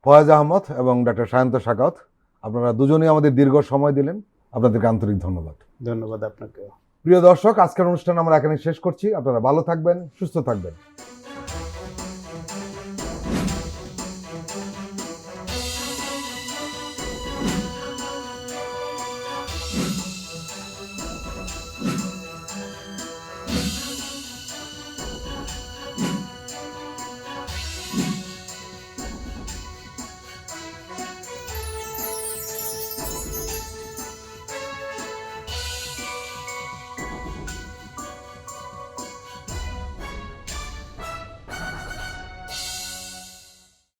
ফয়েজ আহমদ এবং ডক্টর সায়ন্ত সাখাওয়াত, আপনারা দুজনেই আমাদের দীর্ঘ সময় দিলেন, আপনাদেরকে আন্তরিক ধন্যবাদ। ধন্যবাদ আপনাকে। প্রিয় দর্শক, আজকের অনুষ্ঠান আমরা এখানে শেষ করছি। আপনারা ভালো থাকবেন, সুস্থ থাকবেন।